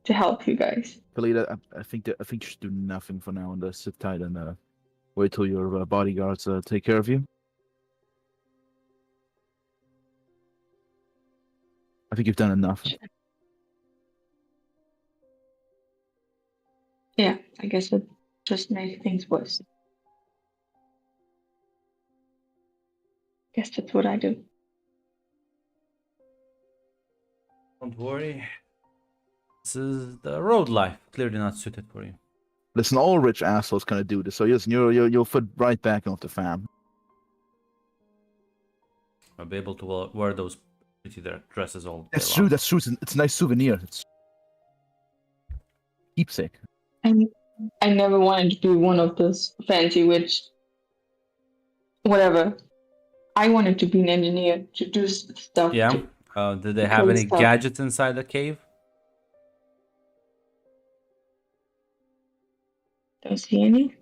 to help you guys. Kalita, I think you should do nothing for now and sit tight and wait till your bodyguards take care of you. I think you've done enough. Yeah, I guess it just made things worse. Guess that's what I do. Don't worry. This is the road life. Clearly not suited for you. Listen, all rich assholes kind of do this, so you'll fit right back in with the fam. I'll be able to wear those pretty dresses all day That's long. true. That's true. It's a nice souvenir. It's keepsake. I never wanted to be one of those fancy witch. Whatever. I wanted to be an engineer to do stuff. Yeah, Did they have Cool any stuff. gadgets inside the cave? Don't see any.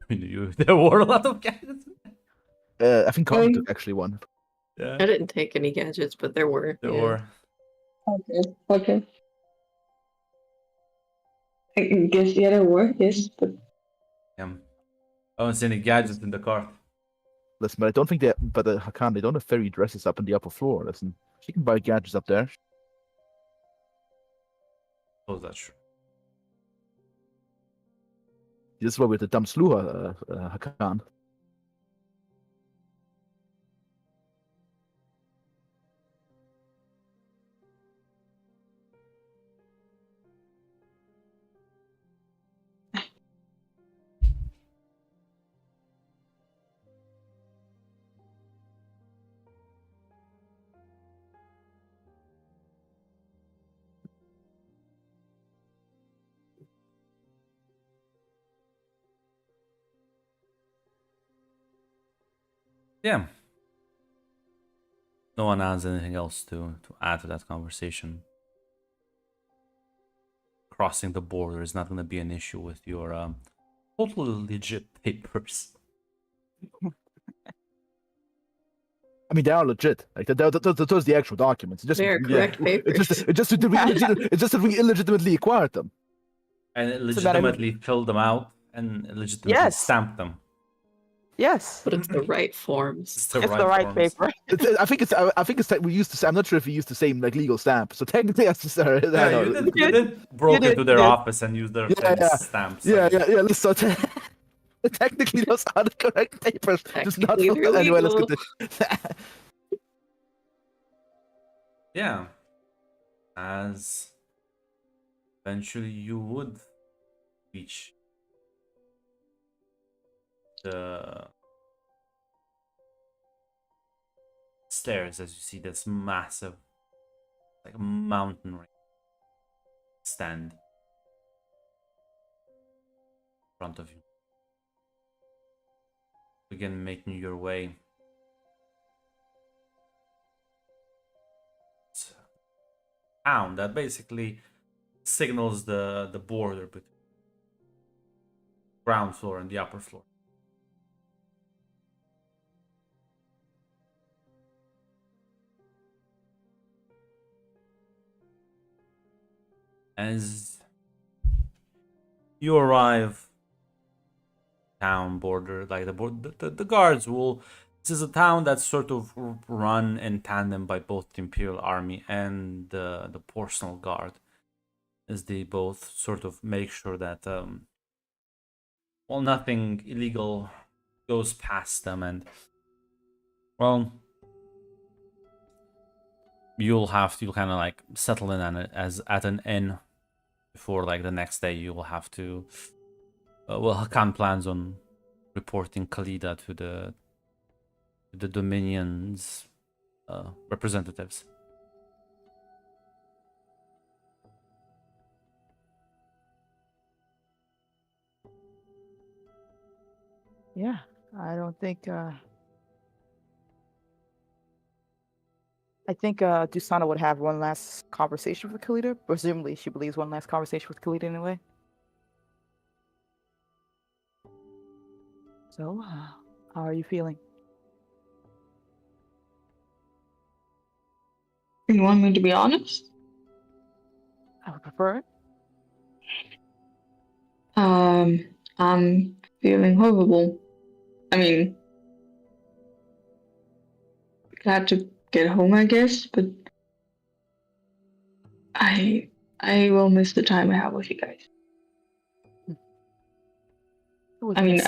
There were a lot of gadgets. I think Carmen Really? took actually one. Yeah, I didn't take any gadgets, but there were. there yeah. were. Okay. Okay. I guess yeah, there were. Yes, but Yeah. I don't see any gadgets in the cart. Listen, but I don't think they. But Hakan, they don't have fairy dresses up on the upper floor. Listen, she can buy gadgets up there. Oh, that's true. This is why we're the dumb sluha, Hakan. Yeah. No one has anything else to add to that conversation. Crossing the border is not going to be an issue with your totally legit papers. I mean, they are legit. Like those are the actual documents. It's just, They are correct papers. It's just that we illegitimately acquired them. And a matter of- legitimately filled them out and legitimately Yes. stamped them. Yes. But it's the right forms. It's It's the right forms. paper. I think it's that we used to. I'm not sure if we used the same like legal stamp. So technically, that's just. I Yeah, know. you did broke did, into their you did. office and used their Yeah, yeah. stamps. Yeah. Listen, so technically, those are the correct papers. Just not Technically, they're anyway. Let's legal. continue. Yeah. As eventually you would reach the stairs as you see this massive, like a mountain range stand in front of you. Begin making your way to a town that basically signals the border between ground floor and the upper floor. As you arrive town border, like the guards will. This is a town that's sort of run in tandem by both the Imperial Army and the personal guard, as they both sort of make sure that well, nothing illegal goes past them, and well, you'll kind of like settle in on it as at an inn before like the next day you will have to well, Hakan plans on reporting Khalida to the Dominion's representatives. Yeah. I don't think. I think Dusana would have one last conversation with Khalida. Presumably, she believes one last conversation with Khalida anyway. So, how are you feeling? you want me to be honest? I would prefer it. I'm feeling horrible. I mean, glad to get home, I guess, but I will miss the time I have with you guys. It was I mean, nice.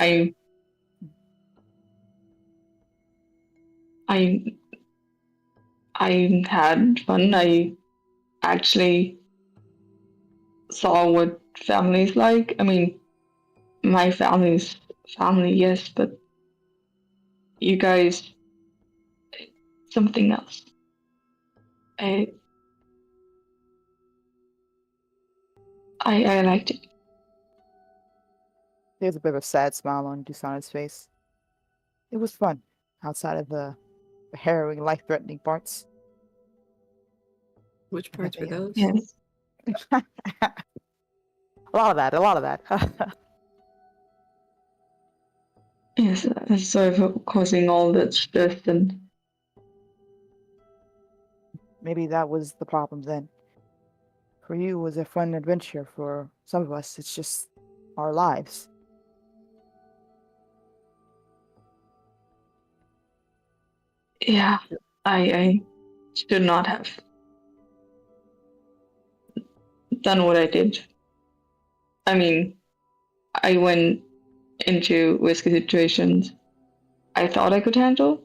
I had fun. I actually saw what family's like. I mean, my family's family, yes, but you guys, something else. I I liked it. There's a bit of a sad smile on Dusana's face. It was fun, outside of the harrowing, life-threatening parts. Which I bet parts were they are. those? Yes. A lot of that. A lot of that. Yes. Sorry for causing all that stress and Maybe that was the problem then. For you, it was a fun adventure. For some of us, it's just our lives. yeah, I should not have done what I did. I mean, I went into risky situations I thought I could handle.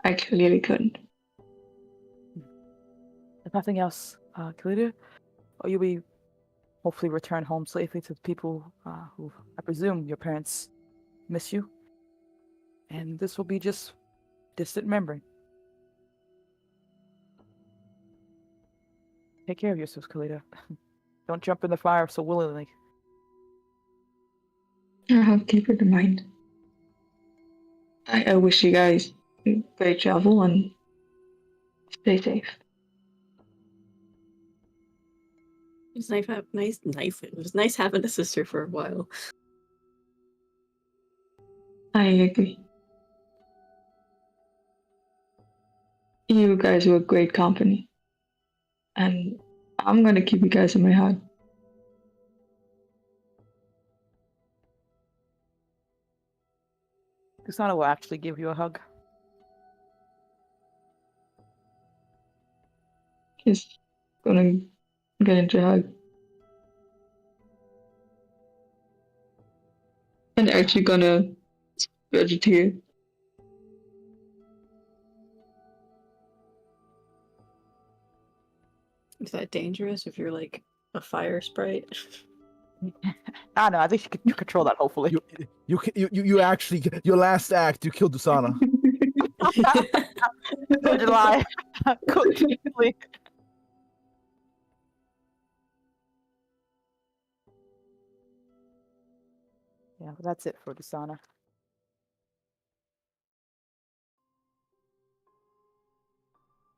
I clearly couldn't. If nothing else, Kalita, you'll be hopefully return home safely to the people who I presume your parents miss you. And this will be just distant memory. Take care of yourselves, Kalita. Don't jump in the fire so willingly. I'll keep it in mind. I wish you guys great travel and stay safe. It was nice. It was nice having a sister for a while. I agree. You guys were great company. And I'm gonna keep you guys in my heart. Kusana will actually give you a hug. Just gonna get into a hug. And actually gonna spread a tear. Is that dangerous if you're like a fire sprite? No, I think you can control that, hopefully. You actually your last act. You killed Usana. So July. Quickly. Yeah, but that's it for Kusana.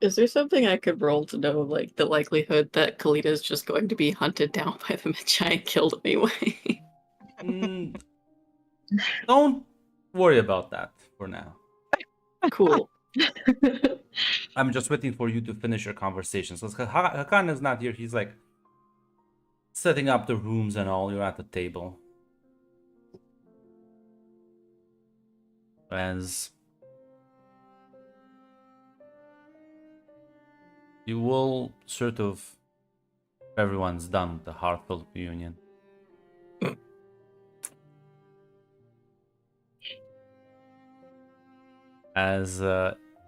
Is there something I could roll to know, like, the likelihood that Kalita is just going to be hunted down by the giant killed anyway? Mm, don't worry about that for now. Cool. I'm just waiting for you to finish your conversations. Because Hakan is not here. He's like setting up the rooms and all. You're at the table. As you will sort of, everyone's done with the heartfelt reunion. As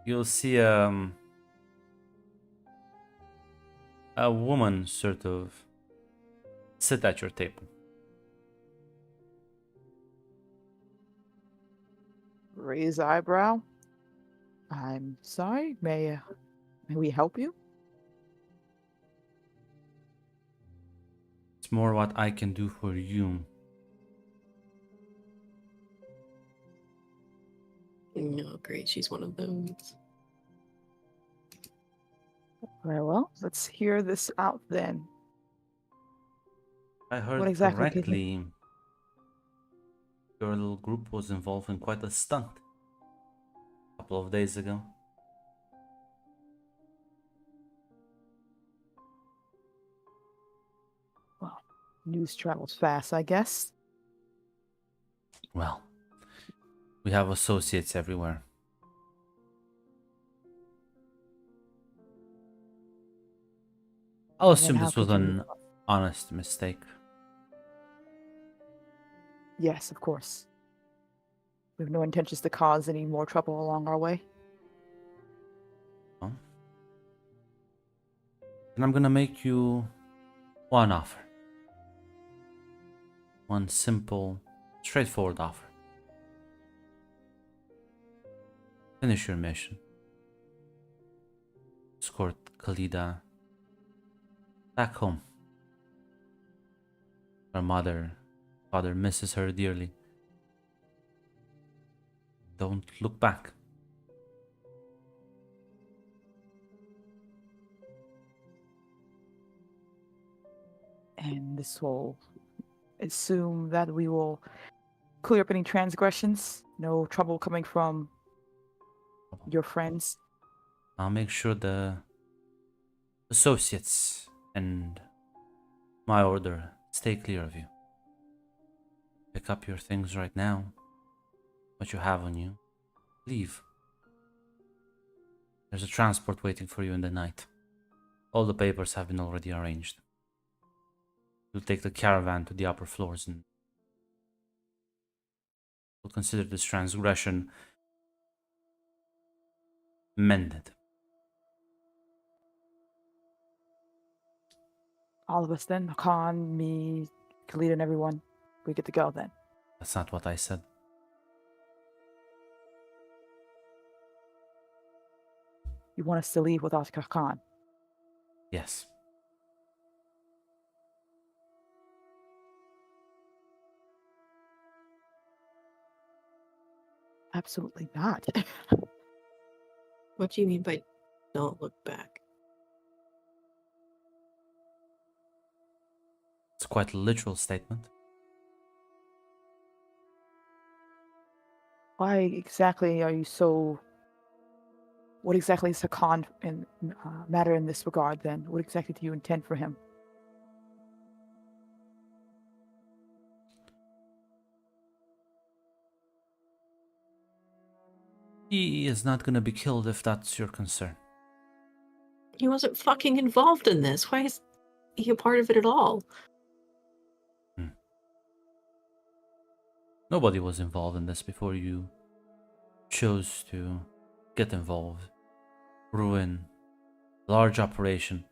you'll see a woman sort of sit at your table. Raise eyebrow. I'm sorry. May we help you? It's more what I can do for you. Oh, great. She's one of those. Very well. Let's hear this out then. I heard What exactly did you- correctly. Your little group was involved in quite a stunt a couple of days ago. Well, news travels fast, I guess. Well, we have associates everywhere. I'll And then assume how this was could you- an honest mistake. Yes, of course. We have no intentions to cause any more trouble along our way. Well, and I'm gonna make you one offer. One simple, straightforward offer. Finish your mission. Escort Khalida back home. Her father misses her dearly. Don't look back. And this will assume that we will clear up any transgressions. No trouble coming from your friends. I'll make sure the associates and my order stay clear of you. Pick up your things right now. What you have on you. Leave. There's a transport waiting for you in the night. All the papers have been already arranged. You'll take the caravan to the upper floors and we'll consider this transgression mended. All of us then, Khan, me, Khalid, and everyone, we get to go then. That's not what I said. You want us to leave without Khan? Yes. Absolutely not. What do you mean by don't look back? It's quite a literal statement. Why exactly are you so... What exactly is Hakan in matter in this regard then? What exactly do you intend for him? He is not gonna be killed if that's your concern. He wasn't fucking involved in this. Why is he a part of it at all? Nobody was involved in this before you chose to get involved. Ruin large operation.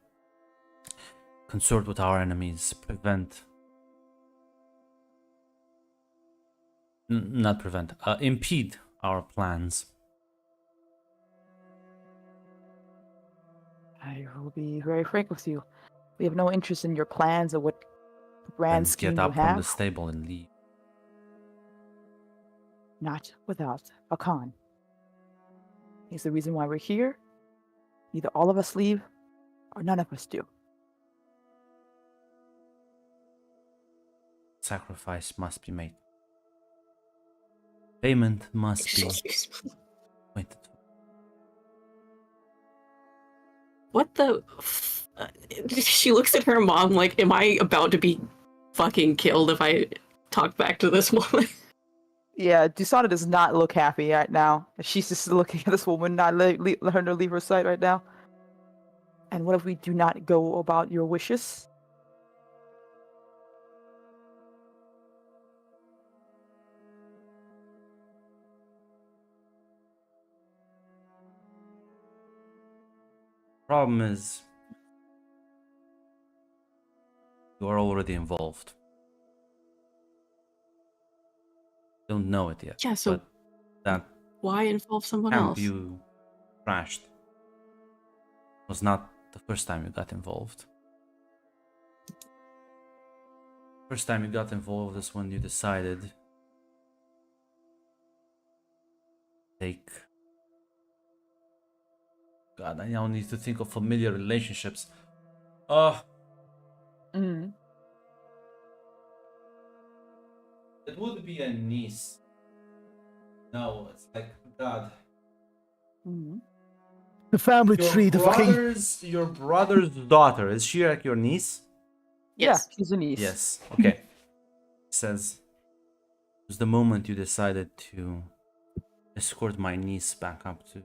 Consort with our enemies. Impede our plans. I will be very frank with you. We have no interest in your plans or what grand And scheme get you up from the have. stable and leave. Not without Hakan. He's the reason why we're here. Either all of us leave, or none of us do. Sacrifice must be made. Payment must be waited for. What the? She looks at her mom like, "Am I about to be fucking killed if I talk back to this woman?" Yeah, Dusana does not look happy right now. She's just looking at this woman, not let her leave her sight right now. And what if we do not go about your wishes? Problem is, you are already involved. Don't know it yet. Yeah, so but that why involve someone camp else? you crashed was not the first time you got involved. First time you got involved is when you decided take. God, I now need to think of familiar relationships. Mm. It would be a niece. No, it's like God. Mm. The family tree, the fucking. Your brother's daughter, is she like your niece? Yes. Yeah, she's a niece. Yes. Okay. Says it was the moment you decided to escort my niece back up to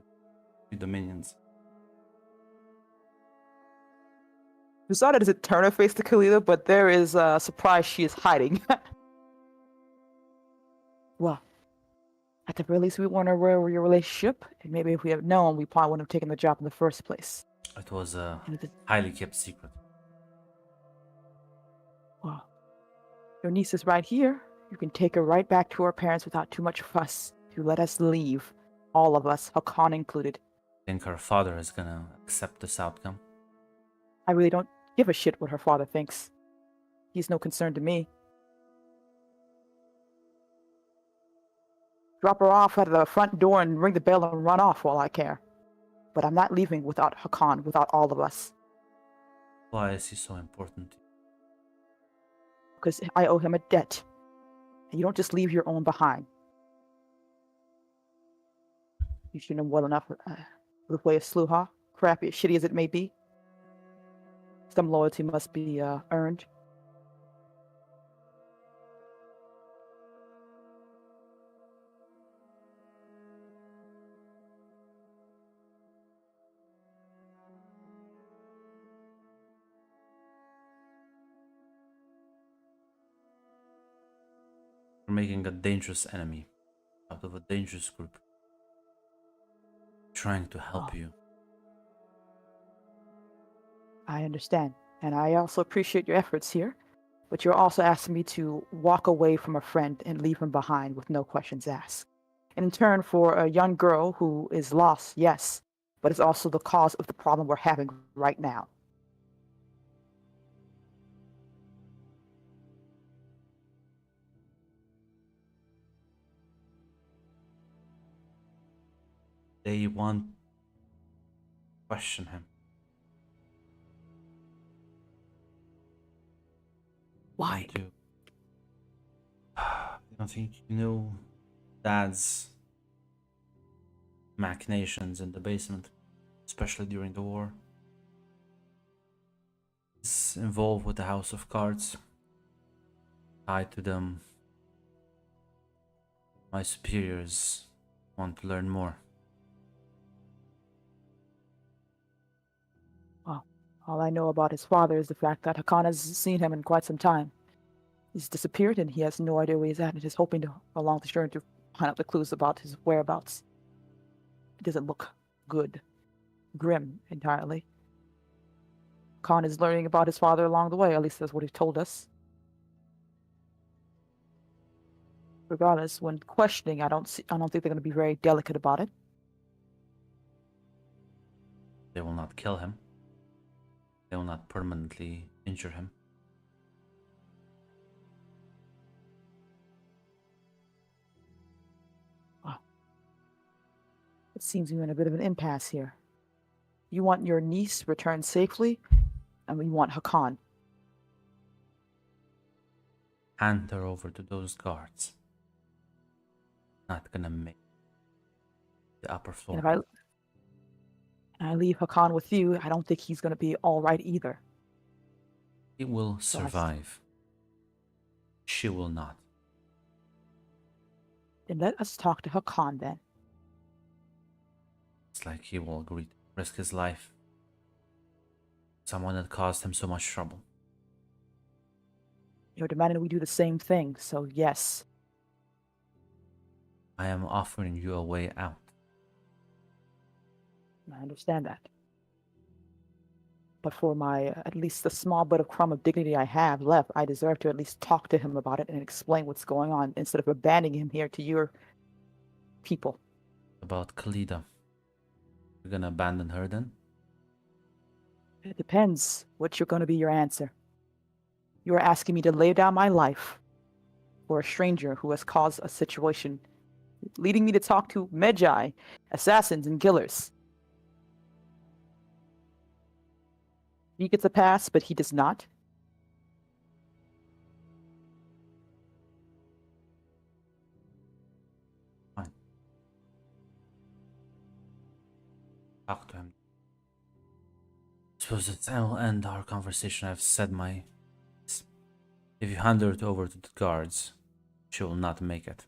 the Dominions. Dusana doesn't turn her face to Kalila, but there is a surprise she is hiding. Well, at the very least, we weren't aware of your relationship, and maybe if we had known, we probably wouldn't have taken the job in the first place. It was a And it- highly kept secret. Well, your niece is right here. You can take her right back to her parents without too much fuss. To let us leave, all of us, Hakan included. Think her father is gonna accept this outcome? I really don't give a shit what her father thinks. He's no concern to me. Drop her off at the front door and ring the bell and run off while I care. But I'm not leaving without Hakan, without all of us. Why is he so important to you? because I owe him a debt. And you don't just leave your own behind. You should know well enough the way of Sluha, crappy as shitty as it may be. Some loyalty must be earned. We're making a dangerous enemy out of a dangerous group. Trying to help you. I understand. And I also appreciate your efforts here. But you're also asking me to walk away from a friend and leave him behind with no questions asked. And in turn, for a young girl who is lost, yes, but it's also the cause of the problem we're having right now. They want to question him. Why? I don't think you know Dad's machinations in the basement, especially during the war. He's involved with the House of Cards, tied to them. My superiors want to learn more. Well, all I know about his father is the fact that Hakan has seen him in quite some time. He's disappeared and he has no idea where he's at and is hoping to, along the journey, to find out the clues about his whereabouts. It doesn't look good. Grim entirely. Khan is learning about his father along the way, at least that's what he told us. Regardless, when questioning, I don't think they're going to be very delicate about it. They will not kill him. They will not permanently injure him. Wow. It seems we're in a bit of an impasse here. You want your niece returned safely, and we want Hakan. Hand her over to those guards. Not gonna make the upper floor. And if I leave Hakan with you, I don't think he's going to be all right either. He will So I survive. She will not. Then let us talk to Hakan then. It's like he will agree to risk his life. Someone that caused him so much trouble. You're demanding we do the same thing, so yes. I am offering you a way out. I understand that. But for my, at least the small bit of crumb of dignity I have left, I deserve to at least talk to him about it and explain what's going on instead of abandoning him here to your people. About Khalida. You're gonna abandon her then? It depends what you're going to be your answer. You are asking me to lay down my life for a stranger who has caused a situation, leading me to talk to Medjai, assassins and killers. He gets a pass, but he does not. Fine. Talk to him. Suppose that will end our conversation. I've said my... If you hand her over to the guards, she will not make it.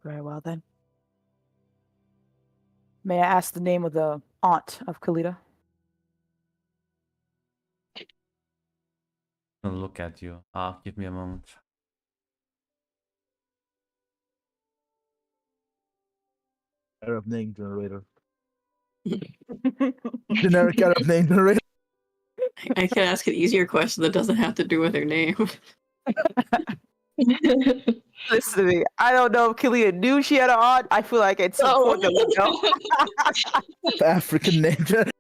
Very well then. May I ask the name of the aunt of Khalida? I'll look at you. Give me a moment. Arab name generator. Generic Arab name generator. I can ask an easier question that doesn't have to do with her name. Listen to me. I don't know if Khalida knew she had an aunt. I feel like it's important that we know. African name generator.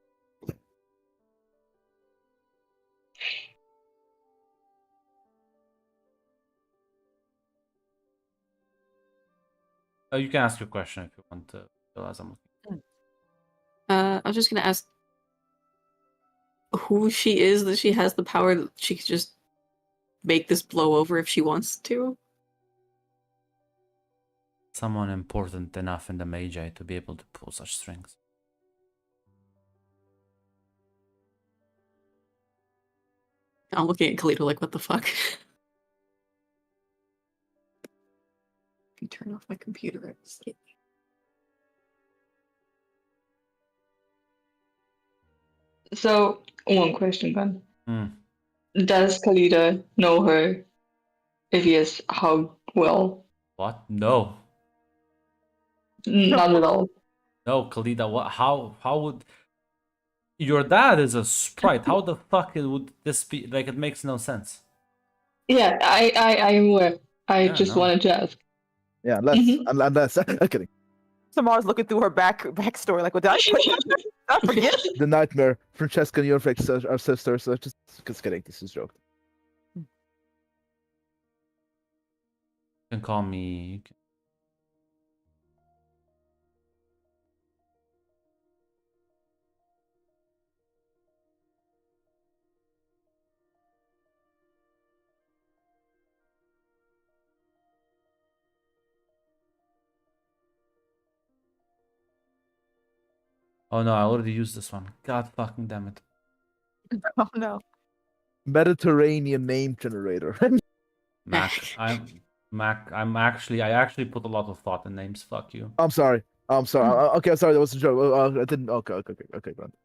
You can ask your question if you want to. As I'm looking. I was just gonna ask, who she is that she has the power that she could just make this blow over if she wants to? Someone important enough in the Magi to be able to pull such strings. I'm looking at Kalito like, what the fuck? Can turn off my computer. So, one question, Ben. Hmm. Does Kalita know her? If yes, how well? What? No. Not at all. No, Khalida, what how would your dad is a sprite? How the fuck would this be like it makes no sense. Yeah, I'm aware. I Yeah, just no. wanted to ask. Yeah, unless Mhm. unless I'm kidding. Samar's looking through her backstory, like, what did I put? I forget. The nightmare. Francesca and your fix are sisters. So just kidding. This is a joke. You can call me. Oh no, I already used this one. God fucking damn it. Oh no. Mediterranean name generator. I actually put a lot of thought in names. Fuck you. I'm sorry. Okay, I'm sorry. That was a joke. I didn't. Okay, Grant.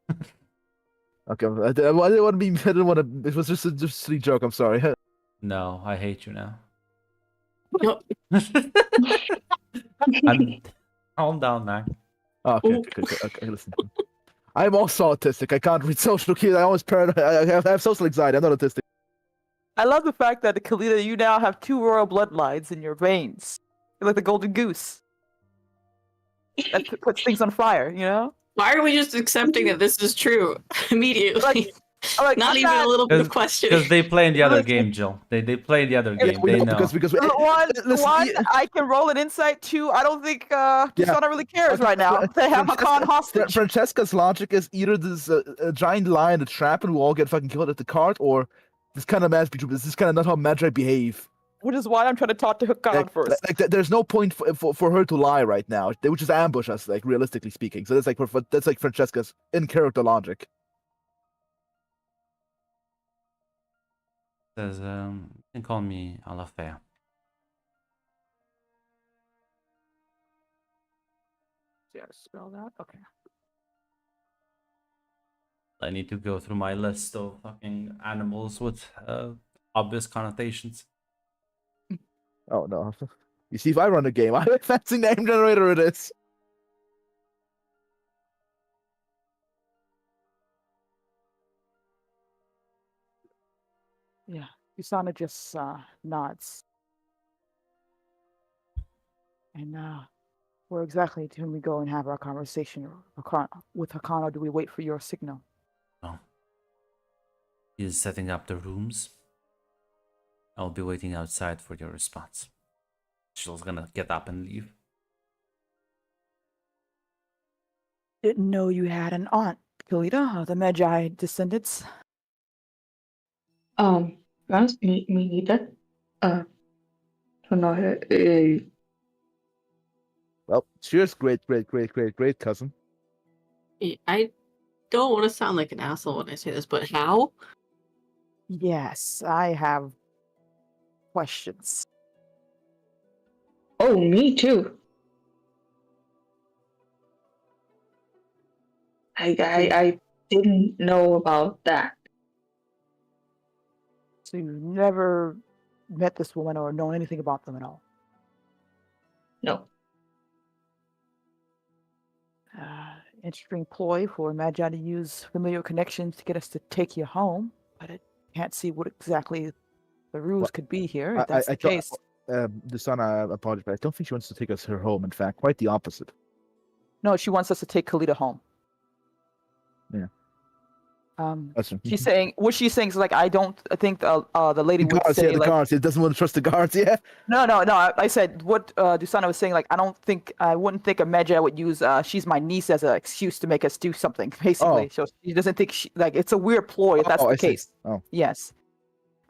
Okay, I didn't want to be. I didn't want to. It was just a silly joke. I'm sorry. No, I hate you now. No. Calm down, Mac. Okay, okay, listen. I'm also autistic. I can't read social cues. I always paranoid. I have social anxiety. I'm not autistic. I love the fact that Kalita, you now have 2 royal bloodlines in your veins. You're like the golden goose. That puts things on fire, you know? Why are we just accepting that this is true immediately? Like, Not I'm even a little bit of questioning. Because they play in the other Listen. game, Jill. They play the other Yeah, game. We They know know. because One, listen, I can roll an insight. 2, I don't think Dishana really cares right now. They have Hakan hostage. Francesca's logic is either this a giant lion, a trap, and we'll all get fucking killed at the cart, or this kind of this is kind of not how Magi behave. Which is why I'm trying to talk to Hakan first. There's no point for her to lie right now. They would just ambush us, like realistically speaking. So that's like Francesca's in character logic. Says you can call me Alafea. Yeah, spell that. Okay. I need to go through my list of fucking animals with obvious connotations. Oh no! You see, if I run a game, I have a fancy name generator. It is. Yeah, Usana just nods. And where exactly can we go and have our conversation with Hakan, or do we wait for your signal? Oh. He's setting up the rooms. I'll be waiting outside for your response. Jill's gonna get up and leave. Didn't know you had an aunt, Kalita, of the Magi descendants. Honest, me neither. For now, Well, cheers, great cousin. I don't want to sound like an asshole when I say this, but how? Yes, I have questions. oh, me too. I didn't know about that. So you've never met this woman or known anything about them at all? No. Interesting ploy for Magi to use familiar connections to get us to take you home, but I can't see what exactly the ruse could be here, if that's the case. The son, I apologize, but I don't think she wants to take us her home. In fact, quite the opposite. No, she wants us to take Kalita home. Yeah. She's saying what she's saying is like I think the lady The would guards, say the like guards. It doesn't want to trust the guards. Yeah. no. I said what Dusana was saying like I wouldn't think a Medjay would use she's my niece as an excuse to make us do something basically. So she doesn't think like it's a weird ploy if that's Oh, the I see. case. Oh, Yes.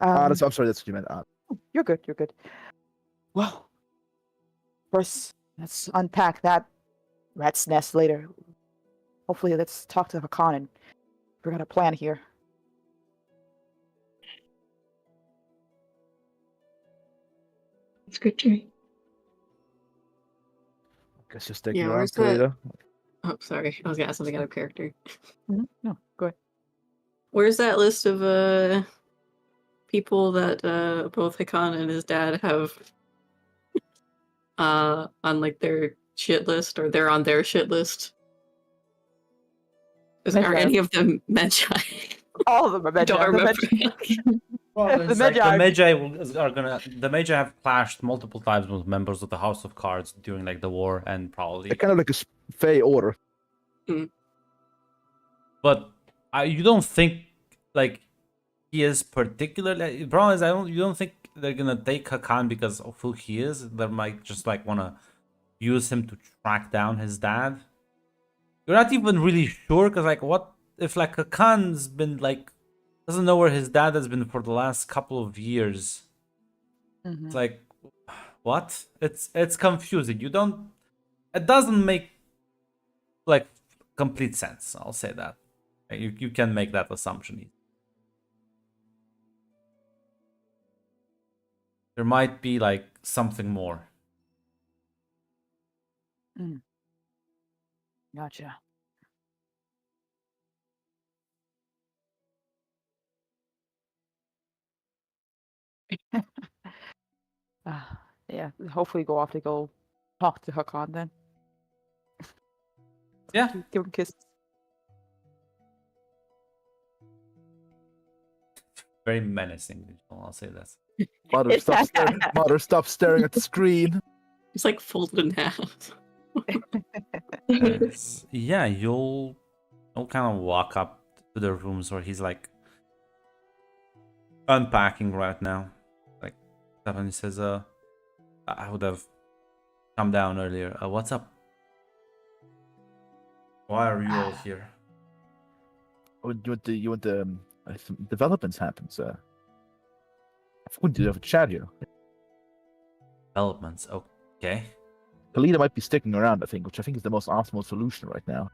I'm sorry. That's what you meant. You're good. You're good. Well, first let's unpack that rat's nest later. Hopefully, let's talk to Hakan and figure out a plan here. It's good to me. Guess you're sticking Yeah, around, where's that? Toledo. Oh, sorry. I was gonna ask something out of character. No, go ahead. Where's that list of people that both Hakan and his dad have on like their shit list, or they're on their shit list? Are Medjay. any of them Medjay? All of them are I don't Medjay. remember. Well, The it's like the Medjay- Medjay have clashed multiple times with members of the House of Cards during like the war and probably. They're kind of like a Fey order. But you don't think like he is particularly. The problem is you don't think they're gonna take Hakan because of who he is. They might just like wanna use him to track down his dad. You're not even really sure because like what if like Hakan's been like doesn't know where his dad has been for the last couple of years. Mhm. It's like what? It's confusing. It doesn't make like complete sense. I'll say that. You can make that assumption. There might be like something more. Gotcha. Yeah, hopefully go off to go talk to Hakan then. Yeah. Give him kisses. Very menacing. I'll say that. Mother, stop staring at the screen. It's like folded in half. Yeah, you'll kind of walk up to the rooms where he's like unpacking right now. Like Stephanie says, I would have come down earlier. What's up? Why are you all here? You want the developments happen, sir. We do have a chat here. Developments, okay. Kalita might be sticking around, I think, which I think is the most optimal solution right now.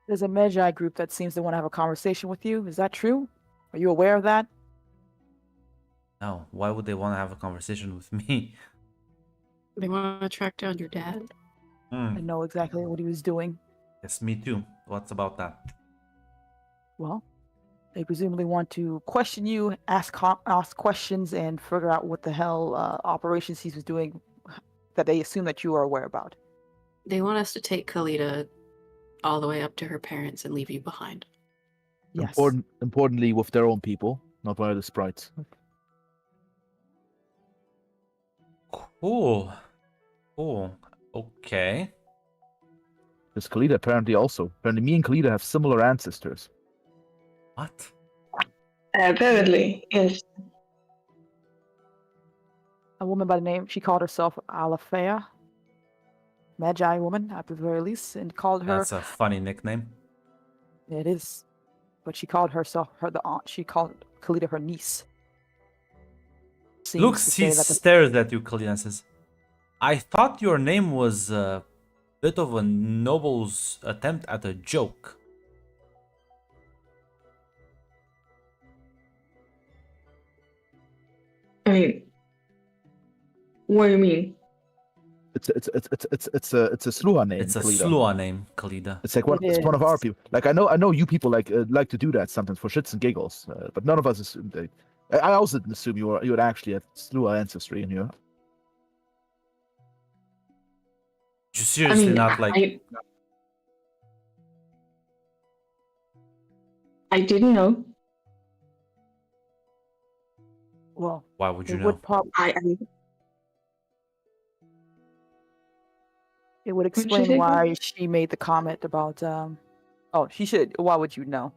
There's a Medjay group that seems to want to have a conversation with you. Is that true? Are you aware of that? No, why would they want to have a conversation with me? They want to track down your dad. I know exactly what he was doing. Yes, me too. What's about that? Well, they presumably want to question you, ask questions, and figure out what the hell operations he was doing that they assume that you are aware about. They want us to take Kalita all the way up to her parents and leave you behind. Yes. Importantly, with their own people, not via the sprites. Cool. Okay. Because Kalita apparently me and Kalita have similar ancestors. What? Apparently, yes. A woman by the name, she called herself Alafea. Medjay woman, at the very least, and called her... That's a funny nickname. It is. But she called herself the aunt. She called Kalita her niece. Look, she stares at you, Kalita, and says, I thought your name was a bit of a noble's attempt at a joke. I mean, what do you mean? It's a Slua name. It's a Kalita. Slua name, Kalita. It's like it's one of our people. Like I know you people like to do that sometimes for shits and giggles, but none of us assumed. I also didn't assume you had actually had Slua ancestry in here. You seriously not like? I didn't know. Well, why would you know? It would explain why she made the comment about. Oh, she should. Why would you know?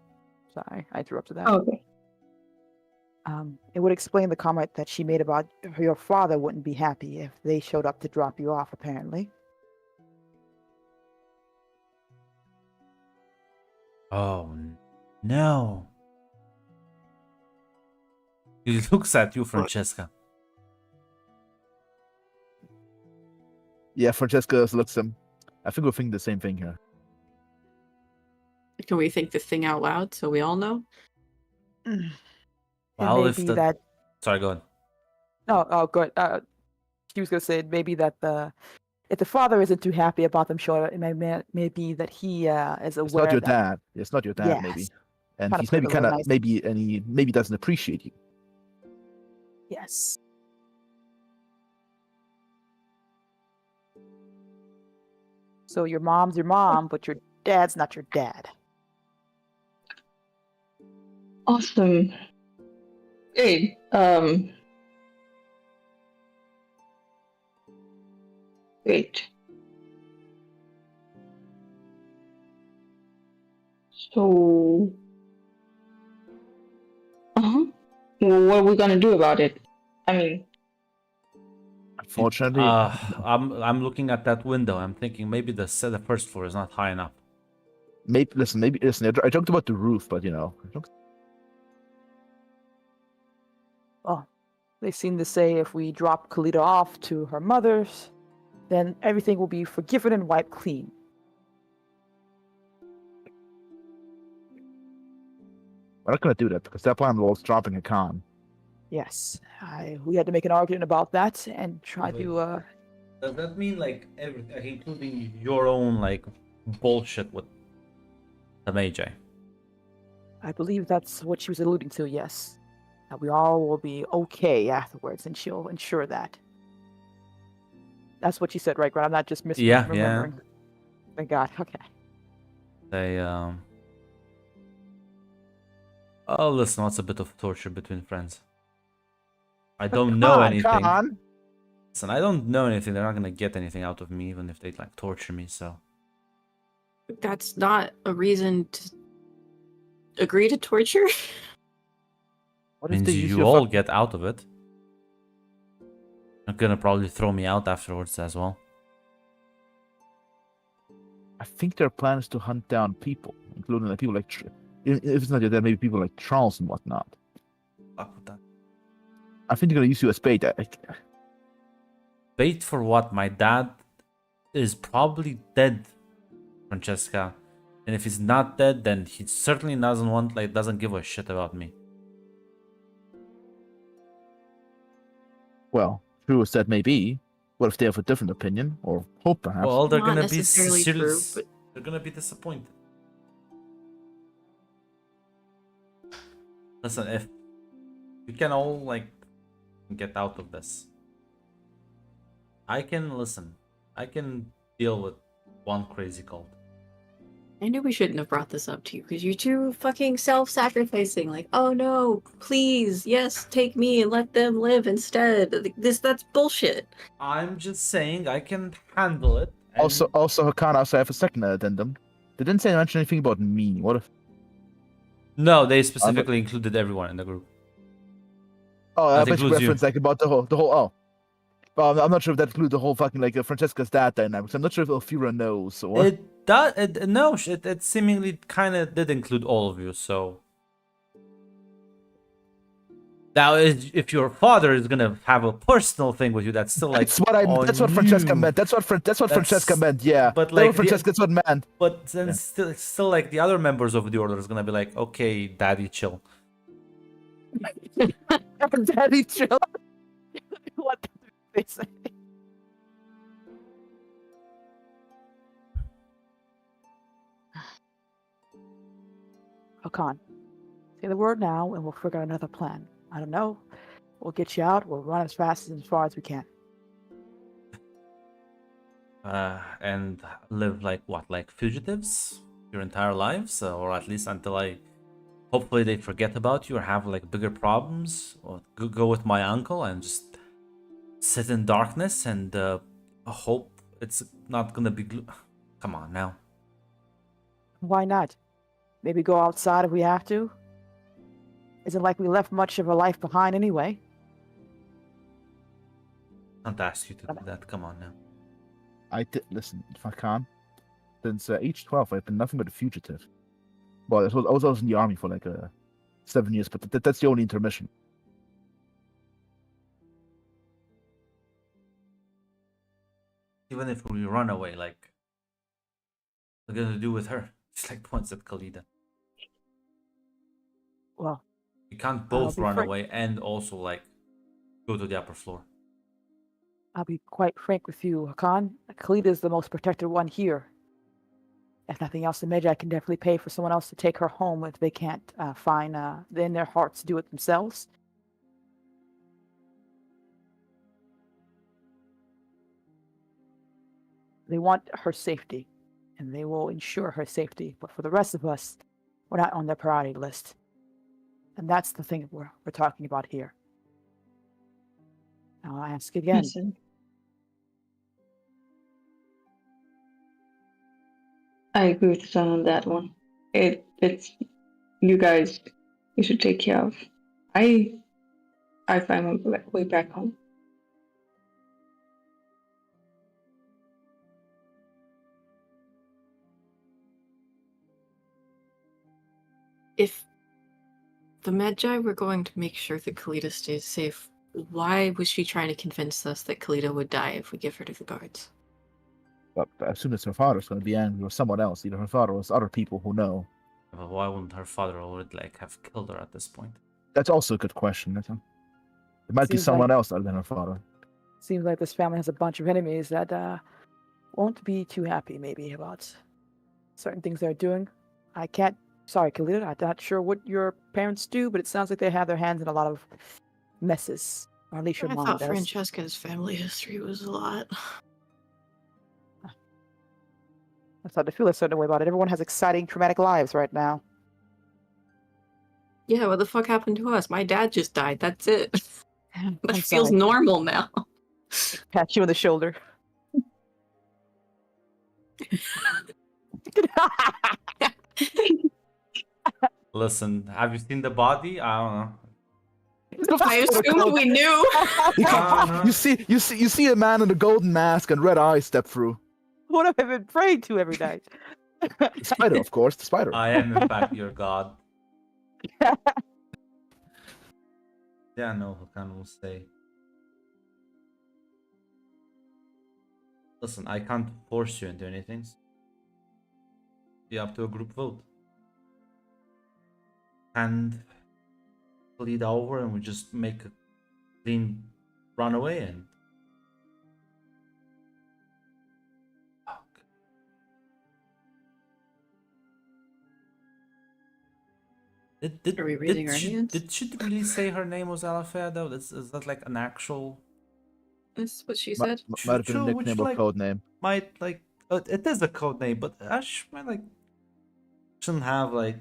Sorry, I interrupted that. Okay. It would explain the comment that she made about your father wouldn't be happy if they showed up to drop you off, apparently. Oh no. He looks at you, Francesca. Yeah, Francesca looks at him. I think we're thinking the same thing here. Can we think the thing out loud so we all know? It Well, may if be the that. sorry, go on. Oh, good. She was gonna say maybe that if the father isn't too happy about them showing up, it may be that he is It's aware not your that. dad. It's not your dad, maybe. Yes. And Kinda he's put it maybe a little kind of nice. maybe, and he maybe doesn't appreciate you. Yes. So your mom's your mom, but your dad's not your dad. Awesome. Hey, wait. So, well, what are we gonna do about it? I mean, Unfortunately, I'm looking at that window. I'm thinking maybe the first floor is not high enough. maybe listen. I joked about the roof, but Well, they seem to say if we drop Kalita off to her mother's, then everything will be forgiven and wiped clean. we're not gonna do that because that plan involves dropping a con. Yes, we had to make an argument about that and try Wait. to. Does that mean like everything, including your own like bullshit with the Magi? I believe that's what she was alluding to. Yes, that we all will be okay afterwards, and she'll ensure that. That's what she said, right, Grant? I'm not just Yeah. misremembering. Thank God. Okay. They Oh, listen, what's a bit of torture between friends? I don't know anything. Con. Listen, I don't know anything. They're not gonna get anything out of me, even if they like torture me. So That's not a reason to agree to torture. What if means they use you your all get out of it. They're gonna probably throw me out afterwards as well. I think their plan is to hunt down people, including like people like, if it's not your dad, maybe people like Charles and whatnot. Fuck with that. I think they're gonna use you as bait. Bait for what? My dad is probably dead, Francesca. And if he's not dead, then he certainly doesn't give a shit about me. Well, true as that may be. What if they have a different opinion or hope, perhaps? Well, they're Not gonna be necessarily true, but they're gonna be disappointed. Listen, if we can all like get out of this, I can deal with one crazy cult. I knew we shouldn't have brought this up to you because you're too fucking self-sacrificing. Like, oh no, please, yes, take me and let them live instead. Like, that's bullshit. I'm just saying I can handle it. and- Also, Hakan, I also have a second addendum. They didn't say mention anything about me. What if? No, they specifically included everyone in the group. Oh, That I bet you includes you. reference like about the whole. Oh, well, I'm not sure if that includes the whole fucking like Francesca's dad dynamics. I'm not sure if Elfira knows or. It does. It seemingly kind of did include all of you. So now, if your father is gonna have a personal thing with you, that's still like That's what That's what Francesca you. meant. That's what Francesca That's- meant. Yeah, but That's like what Francesca. That's what meant. But then Yeah. still like the other members of the order is gonna be like, okay, daddy, chill. Daddy, chill. What did they say? Hakan, say the word now, and we'll figure out another plan. I don't know. We'll get you out. We'll run as fast and as far as we can. And live like what, like fugitives your entire lives, or at least until hopefully they forget about you or have like bigger problems, or go with my uncle and just sit in darkness and hope it's not gonna be. Come on now. Why not? Maybe go outside if we have to. Isn't like we left much of a life behind anyway. Can't ask you to do that. Come on now. Listen, if I can, since age 12, I've been nothing but a fugitive. Well, I was in the army for like 7 years, but that's the only intermission. Even if we run away, like, what are we gonna do with her? Just like points at Khalida. Well, We can't I'll both be run frank. away and also like go to the upper floor. I'll be quite frank with you, Hakan. Khalida is the most protected one here. If nothing else, the Magi can definitely pay for someone else to take her home if they can't find in their hearts to do it themselves. They want her safety, and they will ensure her safety. But for the rest of us, we're not on their priority list. And that's the thing we're talking about here. Now I'll ask again. Listen. I agree with Son on that one. It's you guys. You should take care of. I find my way back home. If the Magi were going to make sure that Kalita stays safe, why was she trying to convince us that Kalita would die if we give her to the guards? But as soon as her father's going to be angry or someone else, either her father or other people who know. But why wouldn't her father already like have killed her at this point? That's also a good question. It might be Seems someone like- else other than her father. Seems like this family has a bunch of enemies that won't be too happy, maybe, about certain things they're doing. Sorry, Khalida, I'm not sure what your parents do, but it sounds like they have their hands in a lot of messes. Or at least your I mom thought does. Francesca's family history was a lot. I started to feel a certain way about it. Everyone has exciting, traumatic lives right now. Yeah, what the fuck happened to us? My dad just died. That's it. I'm That feels sorry. normal now. Pat you on the shoulder. Listen, have you seen the body? I don't know. I assumed we knew. You see a man in a golden mask and red eyes step through. What have I been praying to every night? The spider, of course, the spider. I am in fact your god. Yeah, no, Hakan will say. Listen, I can't force you into anything. Be up to a group vote. And lead over and we just make a clean runaway and Are we raising our hands? Did she really say her name was Alafea though? Is that like an actual That's what she Might said. have been a True, which, nickname or like, code name. might like it is a code name, but Ash might like shouldn't have like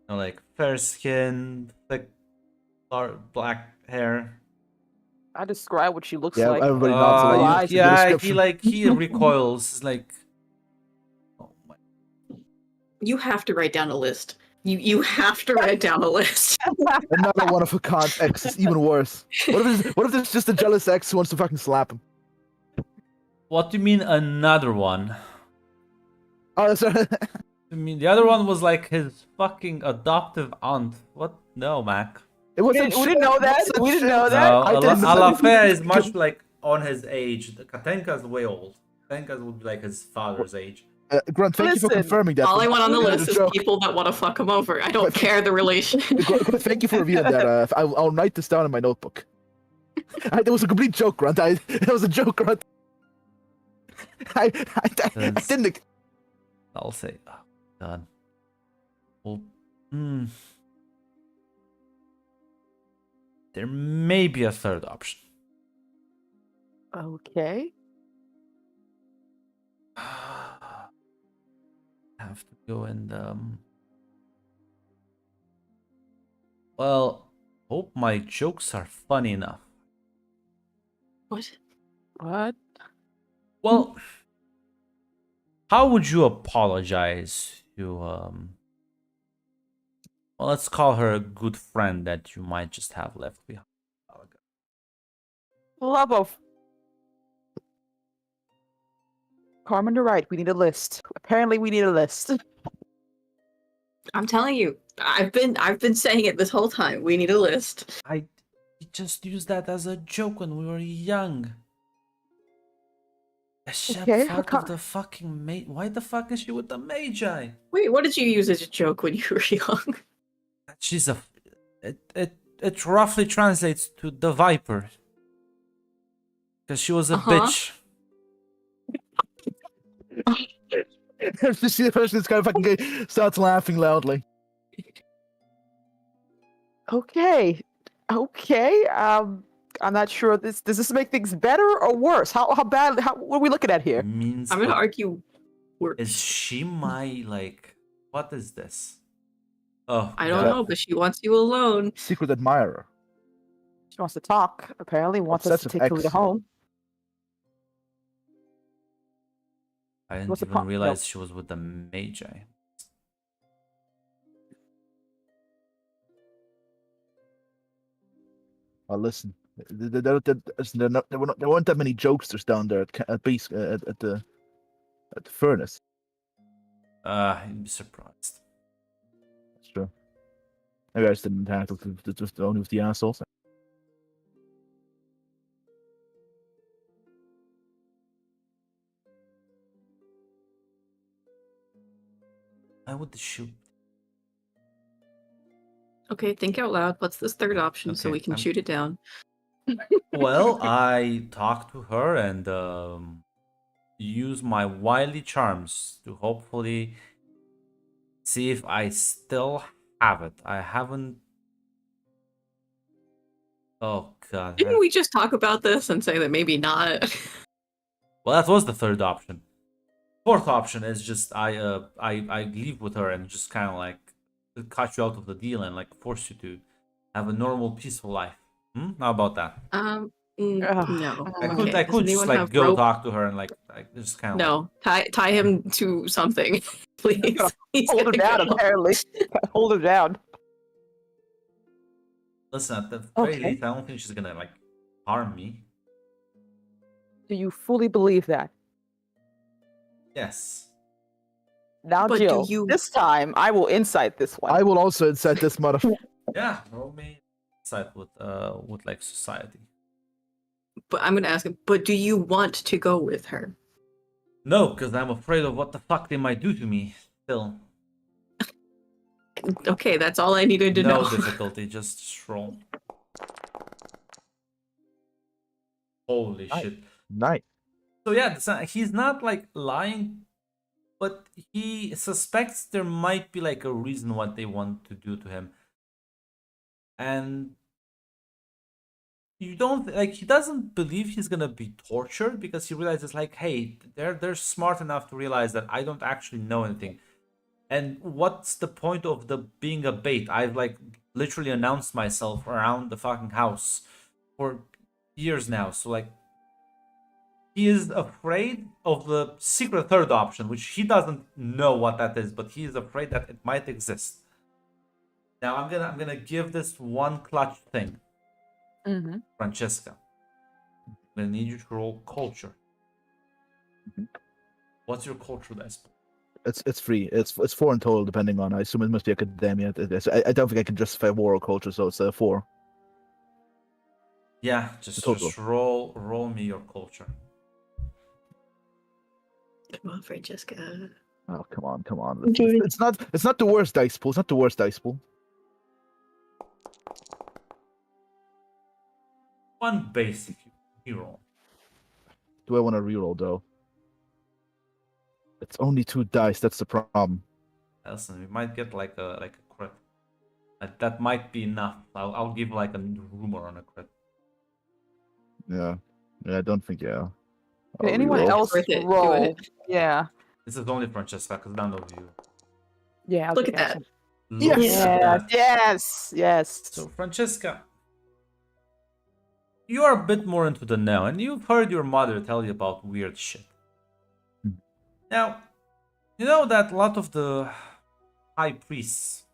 like fair skin, thick dark black hair. I describe what she looks Yeah, like. everybody nods you- along. eyes, The Yeah, description. he recoils. It's like, oh my. You have to write down a list. You have to write down a list. Another one of Hakan's exes, even worse. What if there's just a jealous ex who wants to fucking slap him? What do you mean another one? Oh, that's right. I mean the other one was like his fucking adoptive aunt. What? No, Mac. It We wasn't didn't know that. shit. We didn't know that. No, I didn't know. Alafea is much like on his age. Katenka's way old. Katenka's would be like his father's age. Grunt, thank you for Listen, confirming that. All I want on the It was list a is joke. people that want to fuck him over. I don't care the relation. Grunt, thank you for revealing that. I'll write this down in my notebook. It was a complete joke, Grunt. It was a joke, Grunt. I didn't. I'll say, oh, God. Well, there may be a third option. Okay. Have to go and well, hope my jokes are funny enough. What? What? Well, How would you apologize to well, let's call her a good friend that you might just have left behind? Love of. Carmen, you're right. We need a list. Apparently, we need a list. I'm telling you, I've been saying it this whole time. We need a list. I just used that as a joke when we were young. A ship Okay, part of the fucking Why the fuck is she with the Magi? Wait, what did you use as a joke when you were young? She's a. It roughly translates to the Viper. Because she was a bitch. You see the person that's kind of fucking gay starts laughing loudly. Okay. I'm not sure. Does this make things better or worse? How bad? What are we looking at here? Means I'm gonna argue worse. Is she my like? What is this? Oh, I don't God. know, but she wants you alone. Secret admirer. She wants to talk. Apparently, wants us to Obsessive take Kalita ex. home. I didn't What's the even problem? realize she was with the Magi. Well, listen, there weren't that many jokesters down there at the furnace. I'd be surprised. That's true. Maybe I just didn't tackle just only with the assholes. Why would the shoot? Okay, think out loud. What's this third option so Okay, we can I'm- shoot it down? Well, I talked to her and use my wily charms to hopefully see if I still have it. I haven't. Oh God. Didn't we just talk about this and say that maybe not? Well, that was the third option. Fourth option is just I leave with her and just kind of like cut you out of the deal and like force you to have a normal, peaceful life. How about that? Ugh. No. I Okay. could Does just anyone like have go rope? talk to her and like just kind of No, tie him to something, please. He's Hold her gonna down. go. Apparently, hold her down. listen. At the very Okay. least, I don't think she's gonna like harm me. Do you fully believe that? Yes. Now, But do Jill. you- This time, I will insight this one. I will also incite this mother. Yeah. Roll me side with like society. But I'm gonna ask him. But do you want to go with her? No, because I'm afraid of what the fuck they might do to me. Still, Okay, that's all I needed to no know. difficulty. Just roll. Holy Nice. shit. Nice. So yeah, he's not like lying, but he suspects there might be like a reason what they want to do to him, and you don't like he doesn't believe he's gonna be tortured because he realizes like, hey, they're smart enough to realize that I don't actually know anything, and what's the point of the being a bait? I've like literally announced myself around the fucking house for years now, so like. He is afraid of the secret third option, which he doesn't know what that is, but he is afraid that it might exist. Now I'm gonna give this one clutch thing, Mm-hmm. Francesca. I'm gonna need you to roll culture. What's your culture dice? It's free. It's 4 in total, depending on. I assume it must be academia. I don't think I can justify war or culture, so it's 4. Yeah, The just total. roll me your culture. Come on, Francesca. Oh, come on. Do it. It's not the worst dice pool. It's not the worst dice pool. One basic you roll. Do I want to reroll though? It's only 2 dice. That's the problem. Listen, we might get like a crit. That might be enough. I'll give like a rumor on a crit. Yeah. I don't think. Yeah. Can I'll anyone reroll. else Worth it. Do roll? it. Yeah. This is only Francesca, because none of you. Yeah. Look at that. Look Yes. at that. Yes. So, Francesca, you are a bit more into the know, and you've heard your mother tell you about weird shit. Hmm. Now, You know that a lot of the high priests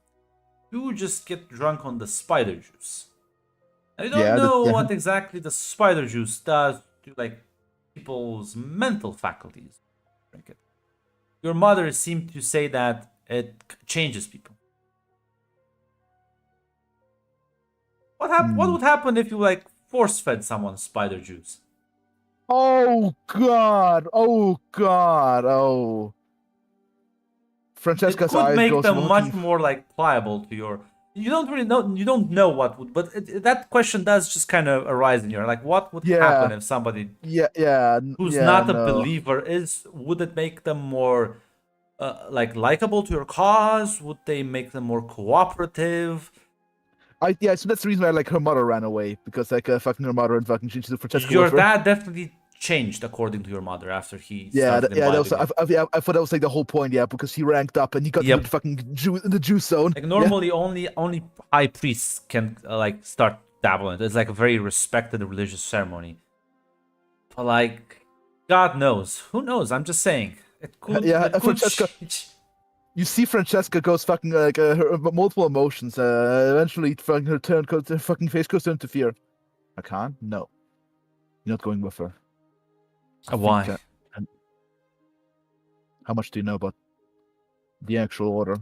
do just get drunk on the spider juice. I don't Yeah, know what exactly the spider juice does to like people's mental faculties. Drink it. Your mother seemed to say that it changes people. What hmm. would happen if you like force fed someone spider juice? Oh God! Oh God! Oh. It Francesca's could eyes make goes them much looking. more like pliable to your. You don't really know. You don't know what would, but that question does just kind of arise in your like, what would happen Yeah, if somebody who's yeah. not a No, believer is? Would it make them more like likable to your cause? Would they make them more cooperative? yeah. So that's the reason why like her mother ran away because like fucking her mother and fucking she took Francesca Your with her. dad definitely changed according to your mother after he Yeah, started yeah. That was imbibing it. yeah, I thought that was like the whole point. Yeah, because he ranked up and he got into Yep. the fucking the juice zone. Like Yeah, normally, only high priests can like start dabbling. It's like a very respected religious ceremony. But like, God knows, who knows? I'm just saying, yeah. it could Francesca, change. you see Francesca goes fucking like her multiple emotions. Eventually, fucking her fucking face goes into fear. I can't. No, you're not going with her. I think. Why? And how much do you know about the actual order?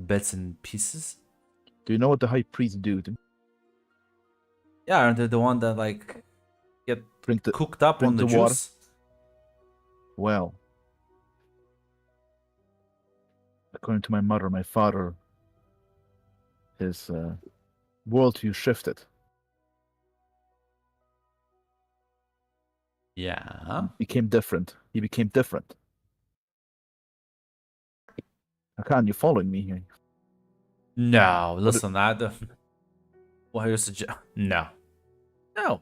Bits and pieces. Do you know what the high priests do? Yeah, aren't they the one that like get Drink the cooked up on drink the the water. juice? Well, according to my mother, my father, his worldview shifted. Yeah. Became different. He became different. Hakan, you following me here? No, What? listen, what are you suggest? No, no.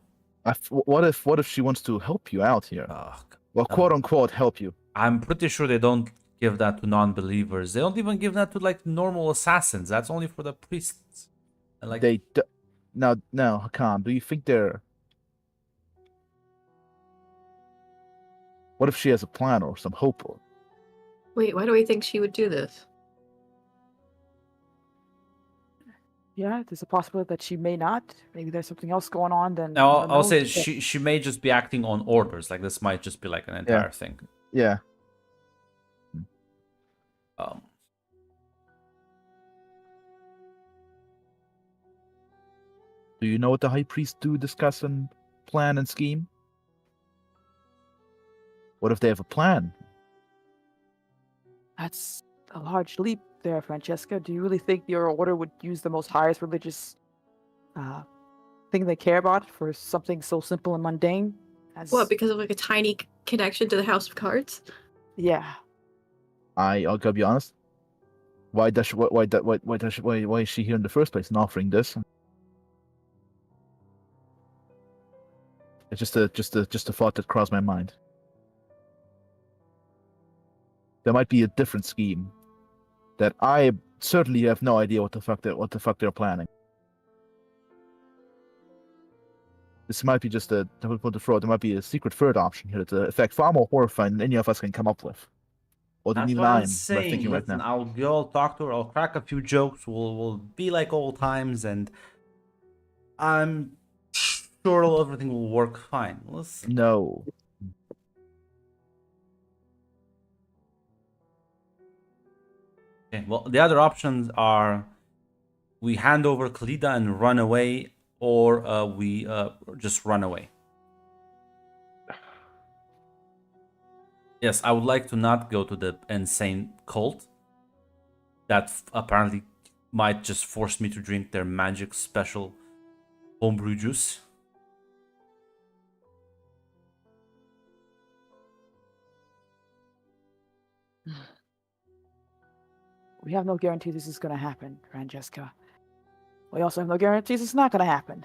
What if she wants to help you out here? Oh, Well, no. quote unquote, help you. I'm pretty sure they don't give that to non-believers. They don't even give that to like normal assassins. That's only for the priests. And like, Now, Hakan, do you think they're? What if she has a plan or some hope? Or Wait, why do we think she would do this? Yeah, there's a possibility that she may not. Maybe there's something else going on. Then now no one I'll say knows. But she may just be acting on orders. Like this might just be like an entire thing. yeah, Um, do you know what the high priests do? Discuss and plan and scheme. What if they have a plan? that's a large leap there, Francesca. Do you really think your order would use the most highest religious thing they care about for something so simple and mundane? As What, because of like a tiny connection to the House of Cards? yeah, I'll gotta be honest. Why does she, why is she here in the first place and offering this? It's just a thought that crossed my mind. There might be a different scheme that I certainly have no idea what the fuck they're planning. This might be just a put the fraud. There might be a secret third option here that's in fact far more horrifying than any of us can come up with. Or than that's even what I'm I'm saying. thinking right Listen, now. I'll go talk to her. I'll crack a few jokes. We'll be like old times, and I'm sure everything will work fine. Listen. No. Okay, well, the other options are we hand over Khalida and run away, or we just run away. Yes, I would like to not go to the insane cult that apparently might just force me to drink their magic special homebrew juice. we have no guarantee this is going to happen, Francesca. We also have no guarantees it's not going to happen.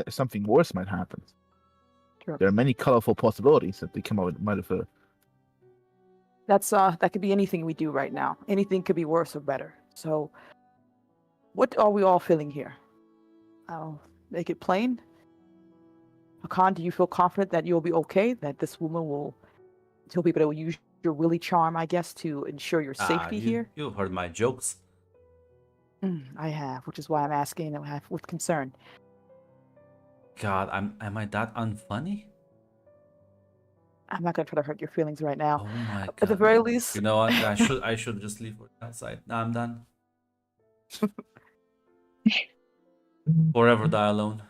Something worse might happen. Sure. There are many colorful possibilities that they come out might have. That could be anything we do right now. Anything could be worse or better. So, what are we all feeling here? I'll make it plain. Hakan, do you feel confident that you'll be okay? That this woman will, she'll be able to use your willy charm, I guess, to ensure your safety here? You've heard my jokes. I have, which is why I'm asking with concern. God, am I that unfunny? I'm not gonna try to hurt your feelings right now. Oh my god. At the very least, You know what? I should just leave outside. Now I'm done. Forever die alone.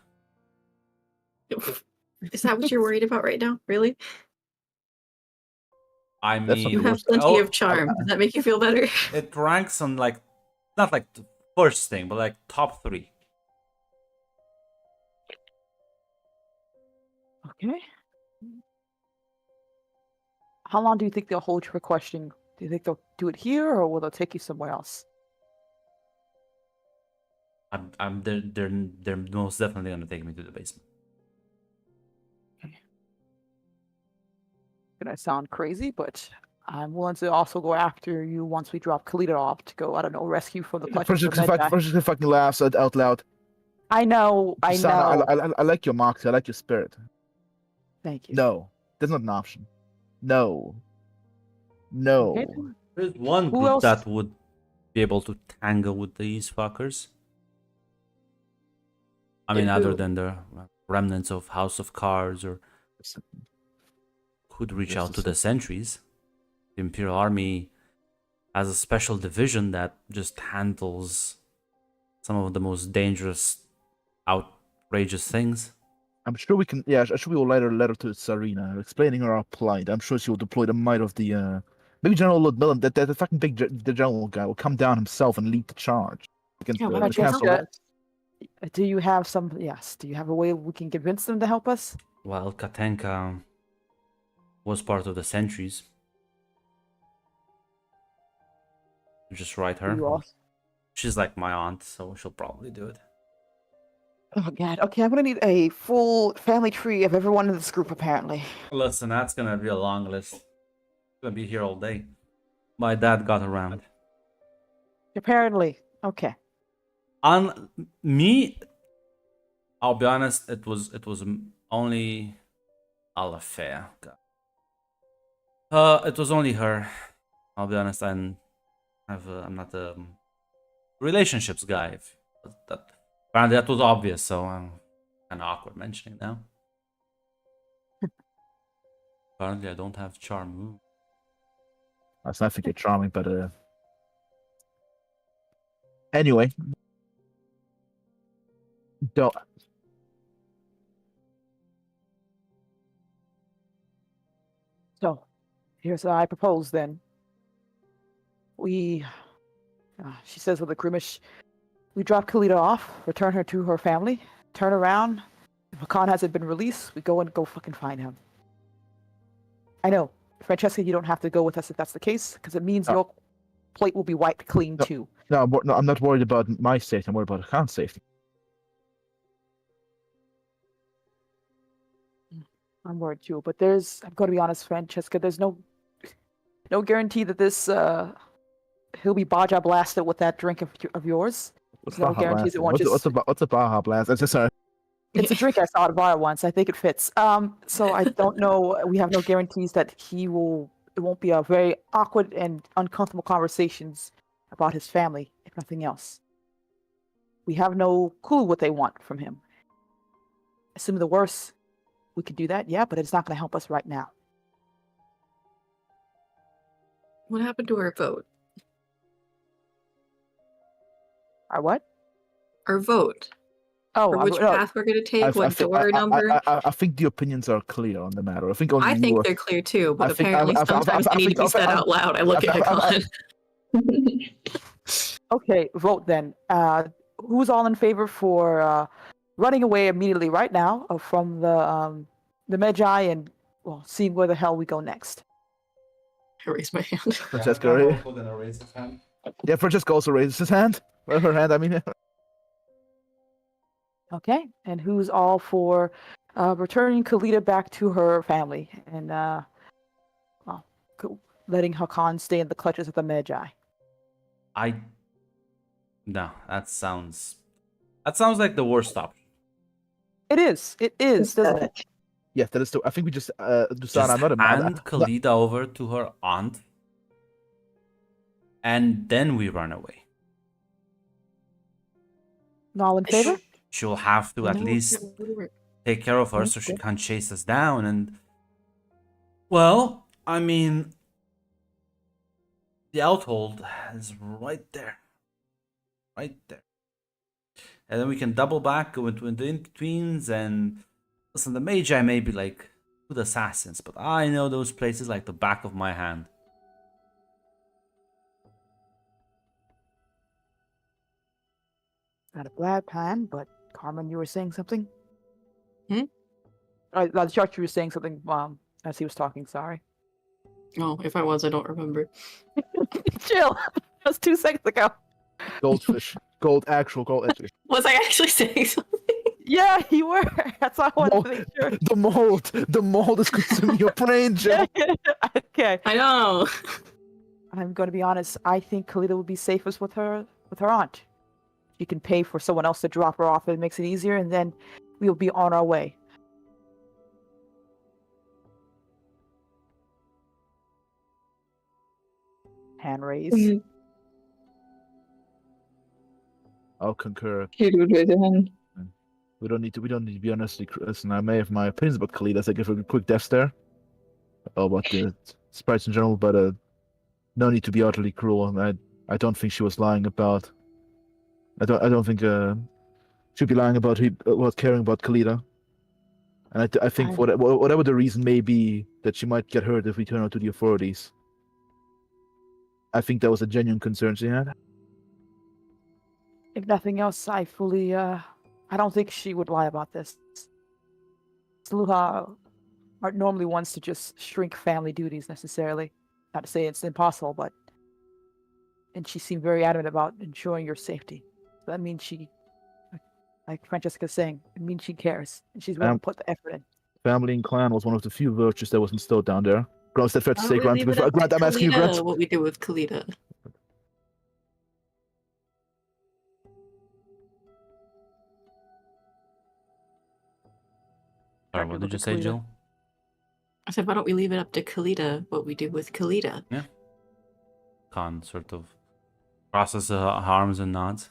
Is that what you're worried about right now? Really? I That's not mean, You the have worst. plenty of charm. Does that make you feel better? it ranks on like not like the first thing, but like top 3. okay. How long do you think they'll hold you for questioning? Do you think they'll do it here, or will they take you somewhere else? They're most definitely gonna take me to the basement. Gonna sound crazy, but I'm willing to also go after you once we drop Kalita off to go, I don't know, rescue from the clutches of the Medjai. Francesca fucking laughs out loud. I know. I like your moxie. I like your spirit. Thank you. No, that's not an option. No. No. Okay, then. There's one Who group else? that would be able to tangle with these fuckers. I mean, Yeah, other who? than the remnants of House of Cards, or could reach out to the sentries. The Imperial Army has a special division that just handles some of the most dangerous, outrageous things. I'm sure we can. Yeah, I'm sure we will write a letter to Sarina explaining our plight. I'm sure she will deploy the might of the. Maybe General Ludmilla, that the fucking the general guy, will come down himself and lead the charge against Yeah, why the don't you help castle. us? Do you have some? Yes. Do you have a way we can convince them to help us? Well, Katenka was part of the sentries. You just write her. You also... She's like my aunt, so she'll probably do it. Oh god. Okay, I'm gonna need a full family tree of everyone in this group. Apparently. Listen, that's gonna be a long list. Gonna be here all day. My dad got around. Apparently. Okay. On me, I'll be honest. It was only Alafea. It was only her. I'll be honest. I'm not a relationships guy. That apparently that was obvious, so I'm kind of awkward mentioning now. Apparently, I don't have charm. That's not think you're charming, but anyway, don't. So, here's what I propose then. We, she says with a grimace, we drop Kalita off, return her to her family, turn around. If Hakan hasn't been released, we go fucking find him. I know, Francesca, you don't have to go with us if that's the case, because it means your plate will be wiped clean too. No, I'm not worried about my safety. I'm worried about Hakan's safety. I'm worried too, but I'm going to be honest, Francesca, there's no guarantee that this, he'll be Baja blasted with that drink of yours. What's No Baja guarantees Blast? it won't What's a Baja Blast? It's just sorry. It's a drink I saw at a bar once. I think it fits. So I don't know. We have no guarantees that it won't be a very awkward and uncomfortable conversations about his family, if nothing else. We have no clue what they want from him. Assuming the worst, we could do that, yeah, but it's not going to help us right now. What happened to our vote? Our what? Our vote. Oh, For which path we're going to take, what door number? I think the opinions are clear on the matter. I think only I think they're clear too, but apparently sometimes they need to be said out loud. I look at Hakan. Okay, vote then. Who's all in favor for running away immediately right now from the Medjai and seeing where the hell we go next? I raise my hand. Francesca, gonna raise his hand. yeah, Francesca also raises his hand. Well, her hand, I mean. Okay, and who's all for returning Kalita back to her family and letting Hakan stay in the clutches of the Medjai? No, that sounds like the worst option. It is, doesn't it? Yes, that is true. I think we just Just Dusan, I'm not a hand I'm not- Kalida over to her aunt, and then we run away. All in favor? She'll have to at No, least that would work. take care of her so she Okay. can't chase us down. And well, I mean, the outhold is right there, right there. And then we can double back, go into the in-betweens, and listen, the Magi may be like good assassins, but I know those places like the back of my hand. Not a bad plan, but Carmen, you were saying something? Hmm? The Charger was saying something as he was talking, sorry. Oh, if I was, I don't remember. Chill. That was 2 seconds ago. goldfish, actual goldfish. Was I actually saying something? Yeah, you were. That's why I wanted to make sure. The mold is consuming your brain, Jill. Okay. I know. I'm going to be honest. I think Kalita would be safest with her aunt. She can pay for someone else to drop her off. It makes it easier, and then we'll be on our way. Hand raise. Mhm. I'll concur. Kate would raise her hand. We don't need to be honestly. Listen, I may have my opinions about Khalid as I give her a quick death stare. About the sprites in general, but no need to be utterly cruel. And I don't think she was lying about. I don't think she'd be lying about caring about Khalida. And I think whatever the reason may be that she might get hurt if we turn her to the authorities. I think that was a genuine concern she had. If nothing else, I fully, I don't think she would lie about this. Sluha aren't normally ones to just shrink family duties necessarily. Not to say it's impossible, but... And she seemed very adamant about ensuring your safety. So that means she, like Francesca's saying, it means she cares. And she's willing to put the effort in. Family and clan was one of the few virtues that was instilled down there. Grant, is that fair to Why say, don't we Grant? leave it up Grant, to I'm asking you, Kalita, Grant. what we do with Kalita. Sorry, what did you say, Jill? I said, why don't we leave it up to Kalita what we do with Kalita? Khan sort of crosses her arms and nods.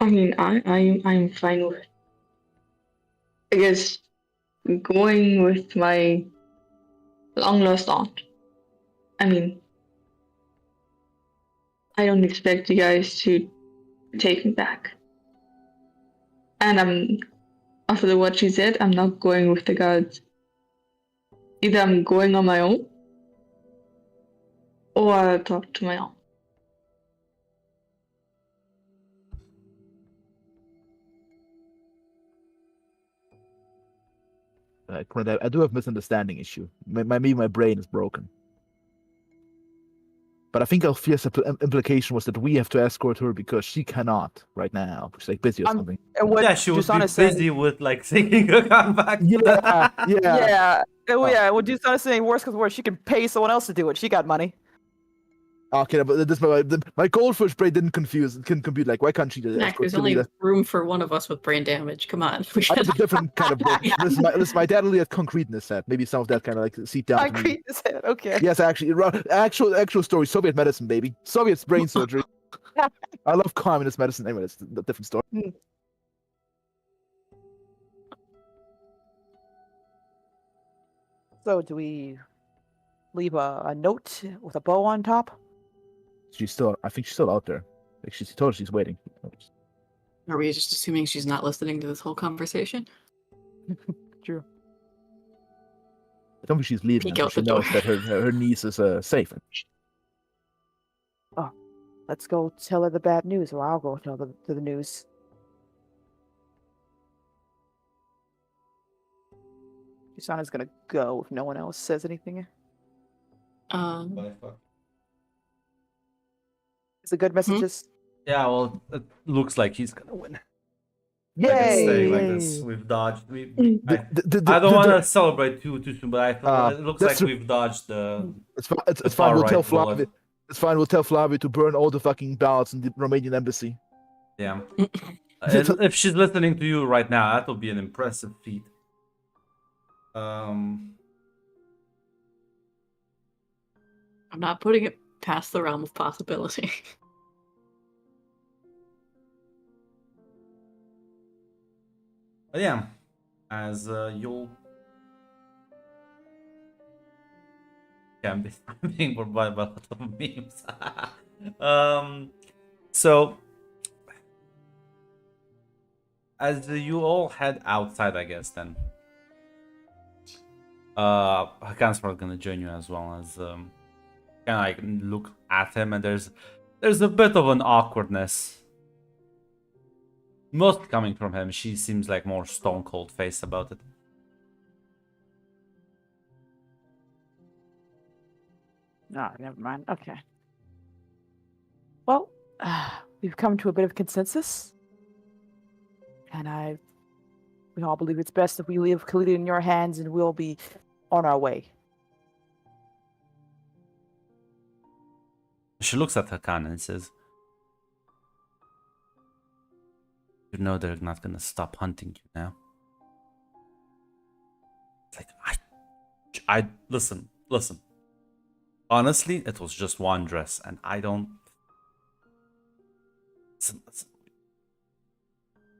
I mean, I'm fine with. I guess going with my long lost aunt. I mean, I don't expect you guys to take me back. And after what she said, I'm not going with the guards. Either I'm going on my own, or I'll talk to my aunt. Grant, I do have a misunderstanding issue. Maybe my brain is broken. But I think Alfia's implication was that we have to escort her because she cannot right now. She's like busy or something. And what Yeah, she would be Jusana busy saying, with like taking her gun back. to the- yeah, what Jusana's saying, worse comes worse, she can pay someone else to do it. She got money. Okay, but my goldfish brain didn't compute. Like, why can't she do Mac, that? there's only room for one of us with brain damage. Come on. We I have should... a different kind of brain. Listen, my dad only had concreteness set. Maybe some of that kind of like seep down to me. Concrete is it, okay. Yes, actually, actual story. Soviet medicine, baby. Soviet brain surgery. I love communist medicine. Anyway, it's a different story. So do we leave a note with a bow on top? I think she's still out there. Like she told us she's waiting. Are we just assuming she's not listening to this whole conversation? True. I don't think she's leaving. Peek Until out she the knows door. that her niece is safe. Let's go tell her the bad news, or I'll go tell her the news. Jusana's gonna go if no one else says anything. It's a good messages. Yeah, well, it looks like he's gonna win. Like it's Yay! staying like this. We've dodged. I The- don't want to celebrate too soon, but I thought it looks that's like true. we've dodged the. It's fine. It's the fine. We'll tell far-right bullet. Flavia. It's fine. We'll tell Flavia to burn all the fucking ballots in the Romanian embassy. Yeah. If she's listening to you right now, that would be an impressive feat. I'm not putting it past the realm of possibility. But yeah, as you'll I'm being provided by a lot of memes. So as you all head outside, I guess then Hakan's probably gonna join you as well as kind of like look at him, and there's a bit of an awkwardness. Most coming from him. She seems like more stone cold face about it. Ah, never mind. Okay. Well, we've come to a bit of consensus, and we all believe it's best if we leave Khalid in your hands, and we'll be on our way. She looks at Hakan and says, "You know they're not gonna stop hunting you now." It's like I listen. Honestly, it was just one dress, and I don't.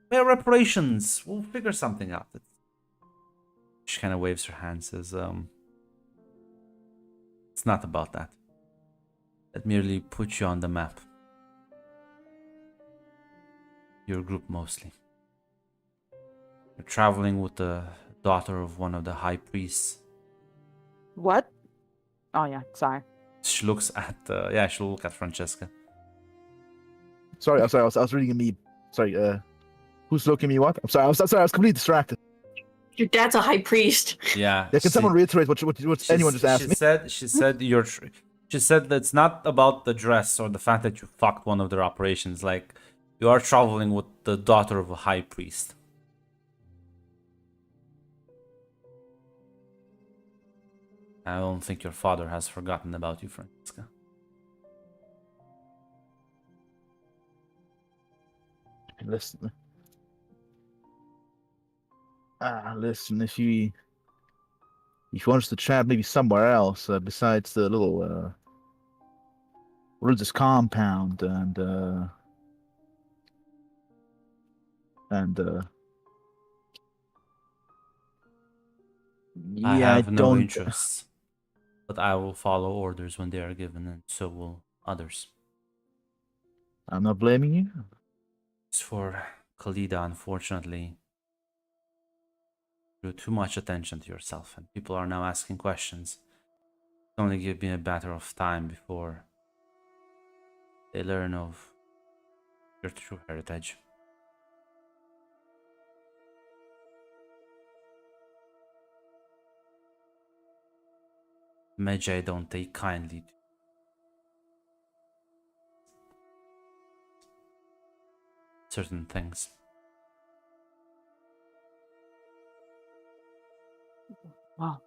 Pay reparations. We'll figure something out. She kind of waves her hand, says, "It's not about that. It merely puts you on the map. Your group mostly. You're traveling with the daughter of one of the high priests." What? Oh yeah, sorry. She looks at, yeah, she'll look at Francesca. Sorry, I'm sorry. I was reading a meme. Sorry. Who's looking at me? What? I'm sorry. I was completely distracted. Your dad's a high priest. Yeah. Yeah, can someone reiterate what anyone just asked me? She said that it's not about the dress or the fact that you fucked one of their operations. Like, you are traveling with the daughter of a high priest. I don't think your father has forgotten about you, Francesca. Listen. Listen. If you want us to chat, maybe somewhere else besides the little religious compound and I yeah, have no don't. interests, but I will follow orders when they are given, and so will others. I'm not blaming you. As for Khalida, unfortunately, you drew too much attention to yourself, and people are now asking questions. It's only give me a matter of time before they learn of your true heritage. Magi don't take kindly to certain things. Well,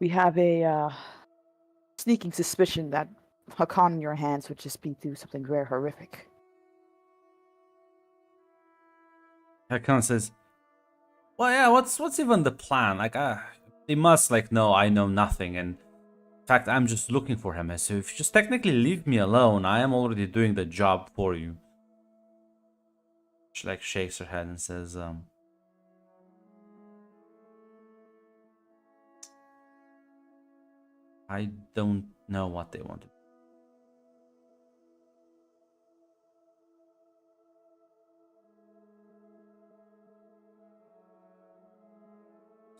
we have a sneaking suspicion that Hakan in your hands would just be through something very horrific. Hakan says, "Well, yeah. What's even the plan? Like, they must know I know nothing, and in fact, I'm just looking for him. So if you just technically leave me alone, I am already doing the job for you." She shakes her head and says, "I don't know what they want to do."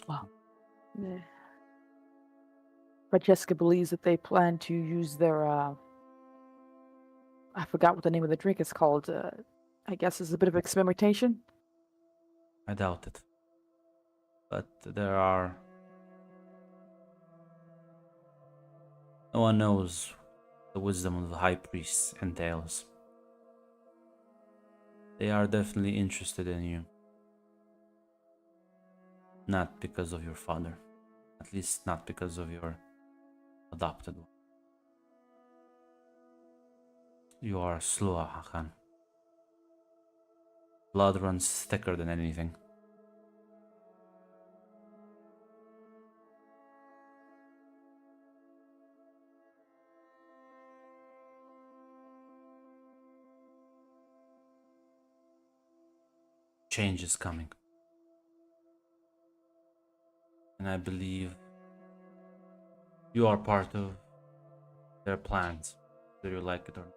Well, Francesca believes that they plan to use their I forgot what the name of the drink is called. I guess it's a bit of experimentation. I doubt it. But there are... No one knows the wisdom of the high priest entails. They are definitely interested in you. Not because of your father. At least not because of your adopted one. You are slow, Hakan. Blood runs thicker than anything. Change is coming. And I believe you are part of their plans, whether you like it or not.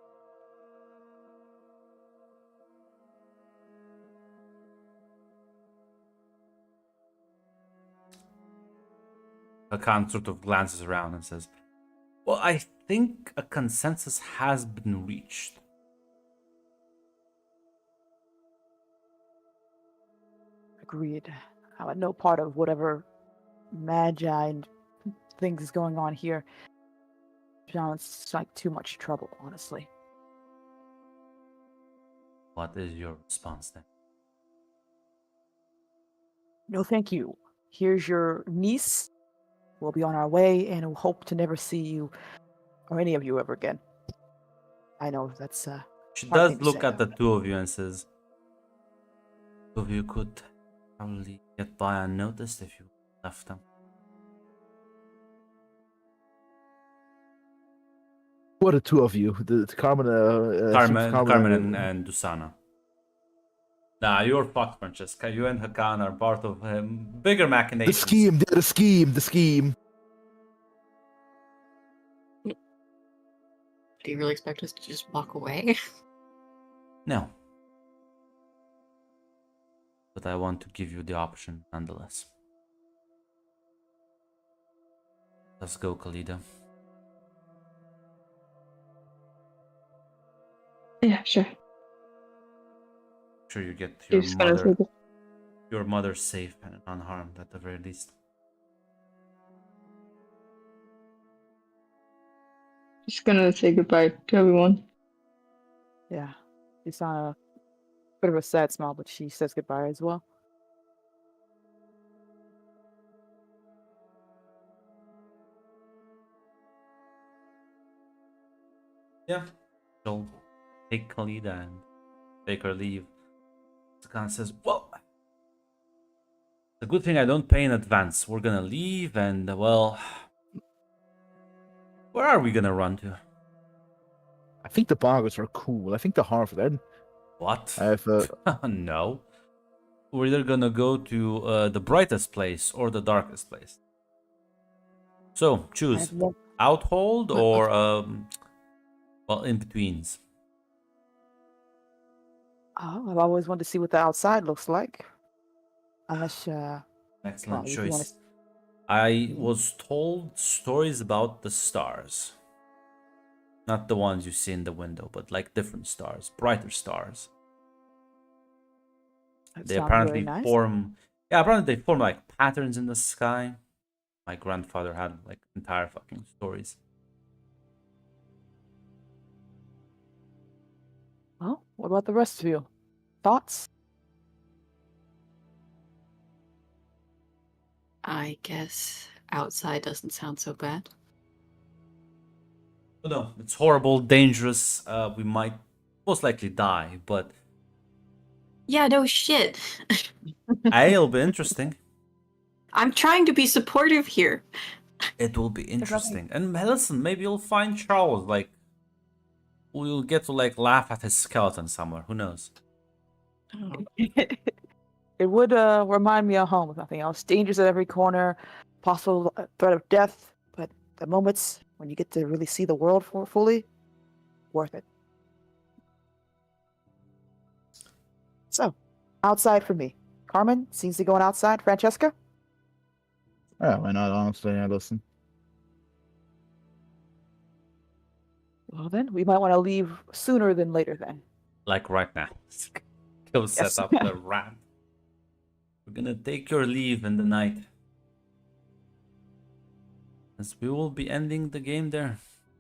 Hakan sort of glances around and says, well, I think a consensus has been reached. Agreed. I had no part of whatever magi and things is going on here. Sounds like too much trouble, honestly. What is your response then? No, thank you. Here's your niece. We'll be on our way, and we'll hope to never see you or any of you ever again. I know that's She hard does thing to look say, at though. the two of you and says, two of you could probably get by unnoticed if you left them. What are two of you? The Carmen, Carmen and Dusana. Nah, you're fucked, Francesca. You and Hakan are part of bigger the machinations. scheme, the scheme. Do you really expect us to just walk away? No. But I want to give you the option nonetheless. Let's go, Khalida. Yeah, sure. Sure you get She's gonna take it. your mother safe and unharmed at the very least. She's gonna say goodbye to everyone. Yeah. It's on a bit of a sad smile, but she says goodbye as well. Yeah. She'll take Khalida and take her leave. Hakan says, well, the good thing I don't pay in advance. We're gonna leave and, well, where are we gonna run to? I think the Boggers are cool. I think the Harvard. What? I have No. We're either gonna go to the brightest place or the darkest place. So, I choose. have no- Outhold or, well, in-betweens. Oh, I've always wanted to see what the outside looks like. Unless, Excellent if you wanna choice. I was told stories about the stars. Not the ones you see in the window, but like different stars, brighter stars. that They sounds apparently very nice. apparently they form like patterns in the sky. My grandfather had like entire fucking stories. Well, what about the rest of you? Thoughts? I guess outside doesn't sound so bad. Oh, no, it's horrible, dangerous. We might most likely die, but Yeah, no shit. it'll be interesting. I'm trying to be supportive here. It will be interesting. And listen, maybe you'll find Charles. Like, we'll get to like laugh at his skeleton somewhere. Who knows? It would remind me of home, if nothing else. Dangers at every corner, possible threat of death, but the moments when you get to really see the world fully, worth it. So, outside for me. Carmen seems to be going outside. Francesca? yeah, why not? Honestly, I listen. Well, then, we might want to leave sooner than later, then. Like right now. Go set Yes. up the ramp. We're gonna take your leave in the night. As we will be ending the game there.